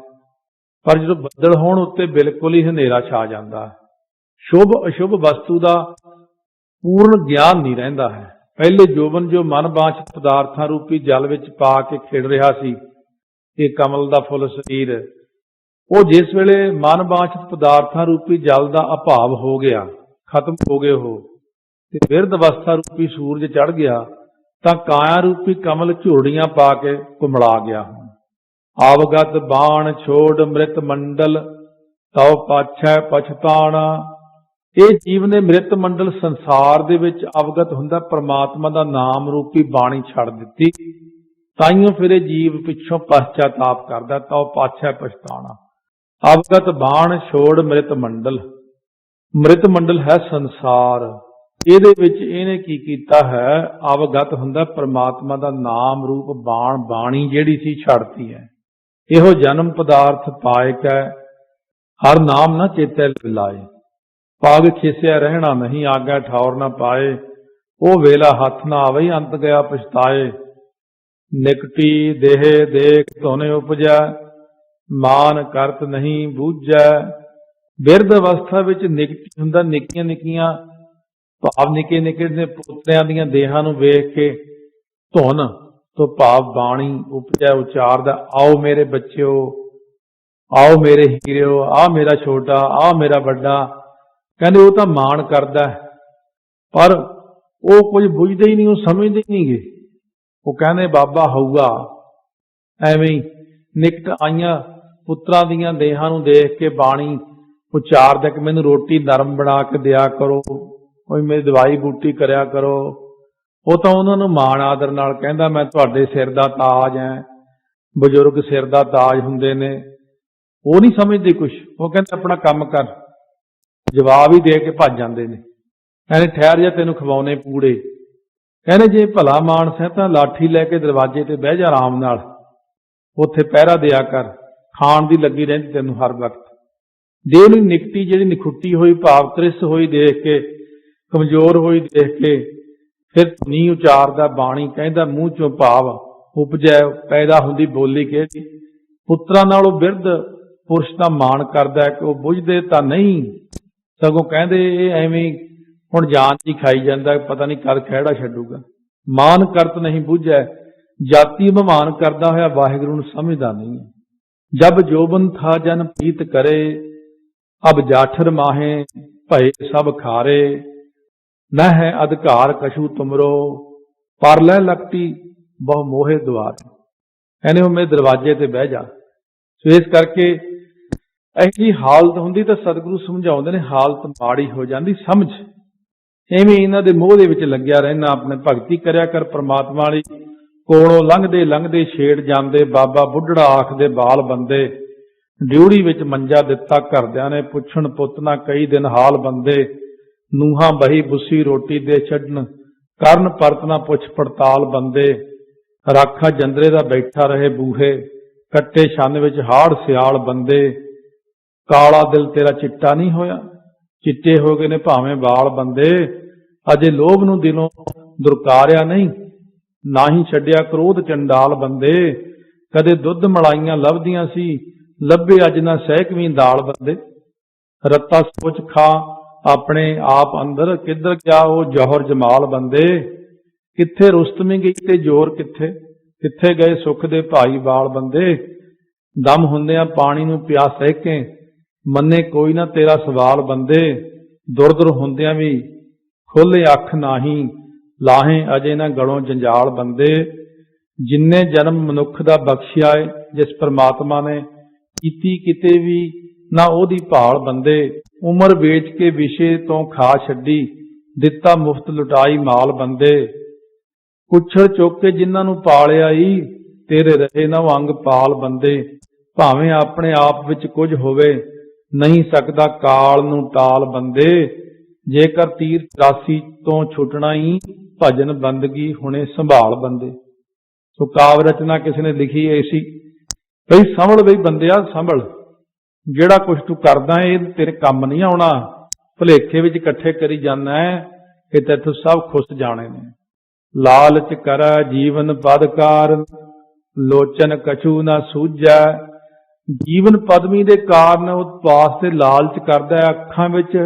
पर जो बदल होण उत्ते बिल्कुल ही हनेरा छा जाता है। शुभ अशुभ वस्तु का पूर्ण ज्ञान नहीं रहिंदा है। पहले जोबन जो मन वांछित पदार्थां रूपी जल विच पा के खिड़ रहा सी, ये कमल का फुल शरीर, वो जिस वेले मन वांछित पदार्थां रूपी जल का अभाव हो गया, खत्म हो गए हो, ते बिरध अवस्था रूपी सूरज चढ़ गया, तां काया रूपी कमल झोड़ियां पा के कुमला गया। आवगत बाण छोड़ मृत मंडल, तव पाछै पछताना। ये जीव ने मृत मंडल संसार दे विच अवगत हुंदा परमात्मा दा नाम रूपी बाणी छड़ दित्ती, ताइयों फिर जीव पिछों पश्चाताप करदा, तव पाछै पछताना। अवगत बाण छोड़ मृत मंडल, मृत मंडल है संसार। ਇਹਦੇ ਵਿੱਚ ਇਹਨੇ ਕੀ ਕੀਤਾ ਹੈ, ਅਵਗਤ ਹੁੰਦਾ परमात्मा ਦਾ नाम रूप बाणी ਜਿਹੜੀ ਸੀ ਛੱਡਤੀ ਹੈ। ਇਹੋ जन्म पदार्थ पाए कै हर नाम न चेतै लाए, पाग खिसिया रहना नहीं आगे ठौर न पाए, वो वेला हथ न आवे अंत गया पछताए। निकटी देह देख धुन उपजै, मान करत नहीं बूझै। बिरध अवस्था विच निकटी हुंदा निक्कियां निक्कियां भाव निके निके ने पुत्रियां दियां देहां नूं वेख के धुन तो भाव बाणी उपजै उचारदा, आओ मेरे बच्चों, आओ मेरे हीरो, आ मेरा छोटा, आ मेरा बड़ा। कहंदे वो तां माण करदा है, पर वो कुछ बुझदे ही नहीं, वो समझदे ही नहीं गे। वो कहंदे बाबा होऊगा। एवें ही निकट आईयां पुत्रां दियां देहां नूं देख के बाणी उचारदा कि मैनूं रोटी नरम बना के दिया करो, कोई मेरी दवाई बूटी करया करो। वो तो उन्होंने मान आदर नाल कहंदा मैं तुहाडे सिर दा ताज है, बजुर्ग सिर दा ताज हुंदे ने। वो नहीं समझदे कुछ, वो कहंदे अपना काम कर, जवाब ही दे के भज जांदे ने। कहंदे ठहर जा तैनूं खवाउने पूड़े। कहंदे जे भला मानस है तां लाठी लैके दरवाजे ते बह जा आराम नाल, उत्थे पहरा दिया कर, खाण दी लगी रहिंदी तैनूं हर वक्त। देह नूं निकटी जिहड़ी निखुट्टी होई भाव त्रिस होई देख के कमजोर होई देख के फिर नी उचारदा बाणी कहंदा मूँह चों भाव उपजै पैदा हुंदी बोली किहड़ी। पुत्रां नालों बिरध पुरुष दा मान करदा है कि वो बुझदे तां नहीं, सगों कहंदे ये एवें हुण जान जी खाई जांदा, पता नहीं कद खैड़ा छड्डूगा। मान करत नहीं बुझै, जाति अभिमान करदा होया वाहिगुरू नूं समझदा नहीं है। जब जोबन था जन प्रीत करे, अब जाठर माहे भय सब खारे। न है अधिकार कछु तुमरो, पर लै लकटी बहु मोहे द्वार। कहने वो मेरे दरवाजे ते बह जा। सो इस करके ऐसी हालत हुंदी तां सतगुरु समझाउंदे ने हालत माड़ी हो जांदी समझ। एवें इन्हां दे मोह दे विच लग्या रहना, अपने भगती करया कर परमात्मा वाली। कोलों लंघदे लंघदे छेड़ जांदे बाबा बुढ़ड़ा आखदे बाल बंदे। ड्यूड़ी विच मंजा दिता घरदियां ने, पुछण पुੱਤ ना कई दिन हाल बंदे। ਨੂਹਾਂ ਬਹੀ ਬੁੱਸੀ ਰੋਟੀ ਦੇ ਛੱਡਣ, ਕਰਨ ਪਰਤ ਨਾ ਪੁੱਛ ਪੜਤਾਲ ਬੰਦੇ। ਰਾਖਾ ਜੰਦਰੇ ਦਾ ਬੈਠਾ ਰਹੇ ਬੂਹੇ, ਕੱਟੇ ਛੰਨ ਵਿੱਚ ਹਾੜ ਸਿਆਲ ਬੰਦੇ। ਕਾਲਾ ਦਿਲ ਤੇਰਾ ਚਿੱਟਾ ਨਹੀਂ ਹੋਇਆ, ਚਿੱਟੇ ਹੋ ਗਏ ਨੇ ਭਾਵੇਂ ਵਾਲ ਬੰਦੇ। ਅਜੇ ਲੋਭ ਨੂੰ ਦਿਲੋਂ ਦੁਰਕਾਰਿਆ ਨਹੀਂ, ਨਾ ਹੀ ਛੱਡਿਆ ਕ੍ਰੋਧ ਚੰਡਾਲ ਬੰਦੇ। ਕਦੇ ਦੁੱਧ ਮਲਾਈਆਂ ਲੱਭਦੀਆਂ ਸੀ, ਲੱਭੇ ਅੱਜ ਨਾ ਸਹਿਕਵੀਂ ਦਾਲ ਬੰਦੇ। ਰੱਤਾ ਸੋਚ ਖਾ अपने आप अंदर, किधर क्या वो जौहर जमाल बंदे। किथे रुस्तमी गई ते जोर किथे, किथे गए सुख दे भाई बाल बंदे। दम हुंदियां पानी नूं प्यास सहके, मन्ने कोई ना तेरा सवाल बंदे। दुर दुर हुंदियां भी खोले अख नाही, लाहे अजे ना गलों जंजाल बंदे। जिन्ने जन्म मनुख दा बख्शिया है, जिस परमात्मा ने कीती किते भी ना ओदी भाल बंदे। उमर वेच के विशे तो खा छड्डी, दिता मुफ्त लुटाई माल बंदे। कुछड़ चुक के जिन्हां नूं पालिया ई, तेरे रहे ना अंग पाल बंदे। भावें अपने आप विच कुछ होवे, नहीं सकदा काल नूं टाल बंदे। जेकर तीर 84 तो छुटना ही, भजन बंदगी हुणे संभाल बंदे। सो काव्य रचना किसी ने लिखी ऐसी बई संभल बई बंदिया संभल, ਜਿਹੜਾ ਕੁਛ ਤੂੰ ਕਰਦਾ ਇਹ ਤੇਰੇ ਕੰਮ ਨਹੀਂ ਆਉਣਾ। ਭੁਲੇਖੇ ਵਿੱਚ ਇਕੱਠੇ ਕਰੀ ਜਾਣਾ ਹੈ, ਇਹ ਤੈਥੋਂ ਸਭ ਖੁੱਸ ਜਾਣੇ ਨੇ। ਲਾਲਚ ਕਰੈ ਜੀਵਨ ਪਦਕਾਰ, ਲੋਚਨ ਕਛੂ ਨਾ ਸੂਝੈ। ਜੀਵਨ ਪਦਮੀ ਦੇ ਕਾਰਨ ਉਹ ਵਾਸਤੇ ਲਾਲਚ ਕਰਦਾ ਹੈ, ਅੱਖਾਂ ਵਿੱਚ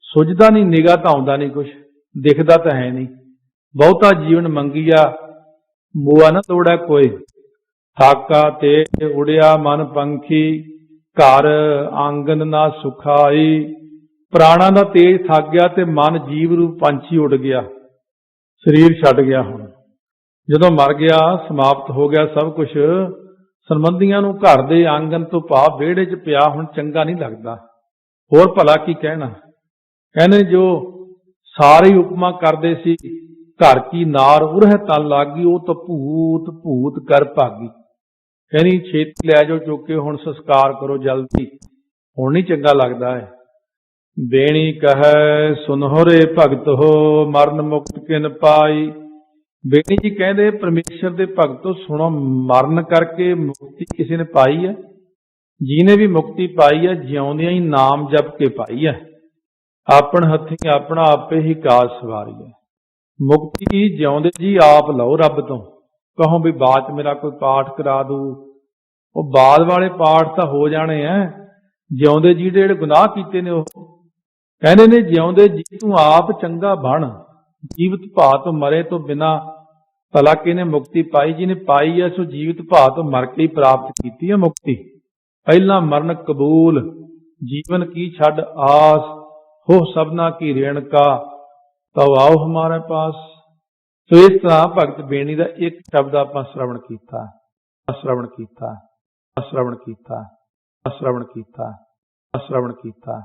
ਸੁੱਝਦਾ ਨਹੀਂ, ਨਿਗਾਹ ਤਾਂ ਆਉਂਦਾ ਨਹੀਂ, ਕੁਛ ਦਿਖਦਾ ਤਾਂ ਹੈ ਨਹੀਂ। ਬਹੁਤਾ ਜੀਵਨ ਮੰਗੀਆ ਮੋਆ ਨਾ ਤੋੜੈ ਕੋਈ, ਥਾਕਾ ਤੇ ਉੜਿਆ ਮਨ ਪੰਖੀ। घर आंगन ना सुखाई, प्राणा का तेज थक गया ते मन जीव रूप पंछी उड़ गया, शरीर छड़ गया। हुण जदों मर गया समाप्त हो गया सब कुछ, संबंधियां नूं घर दे आंगन तो भाव विहड़े च पिया हुण चंगा नहीं लगदा। होर भला की कहना। कहने जो सारे उपमा करदे सी, घर की नार उरह तन लागी, वो तो भूत भूत कर भागी। कहनी छेती लै जाओ चुके, हुण संस्कार करो जल्दी, हुण नहीं चंगा लगदा है। बेणी कह सुनहो रे भगत हो, मरण मुक्त किन पाई। बेणी जी कहते परमेश्वर दे भगतो सुनो, मरण करके मुक्ति किसी ने पाई है? जिन्हें भी मुक्ति पाई है जिउंदियां ही नाम जप के पाई है। अपन हथी अपना आपे ही काज सवारी है। मुक्ति जिउंदे जी आप लो रब तो। कहो भी बाद मेरा कोई पाठ करा दू, वो बाद वाले पाठ तो हो जाने हैं। जिउंदे जी जेड़े गुनाह कीते ने, कहने ने जिउंदे जी तू आप चंगा बन, जीवित भा तो मरे तो बिना। भला किने मुक्ति पाई? जिन्हें पाई है सो जीवित भा तो मर के ही प्राप्त की है मुक्ति। पहला मरण कबूल, जीवन की छड़ आस, हो सबना की रेणका, तो आओ हमारे पास। तो इस तरह भगत बेणी का एक शब्द आप श्रवण किया, श्रवण किया, श्रवण किया, श्रवण किया, श्रवण किया।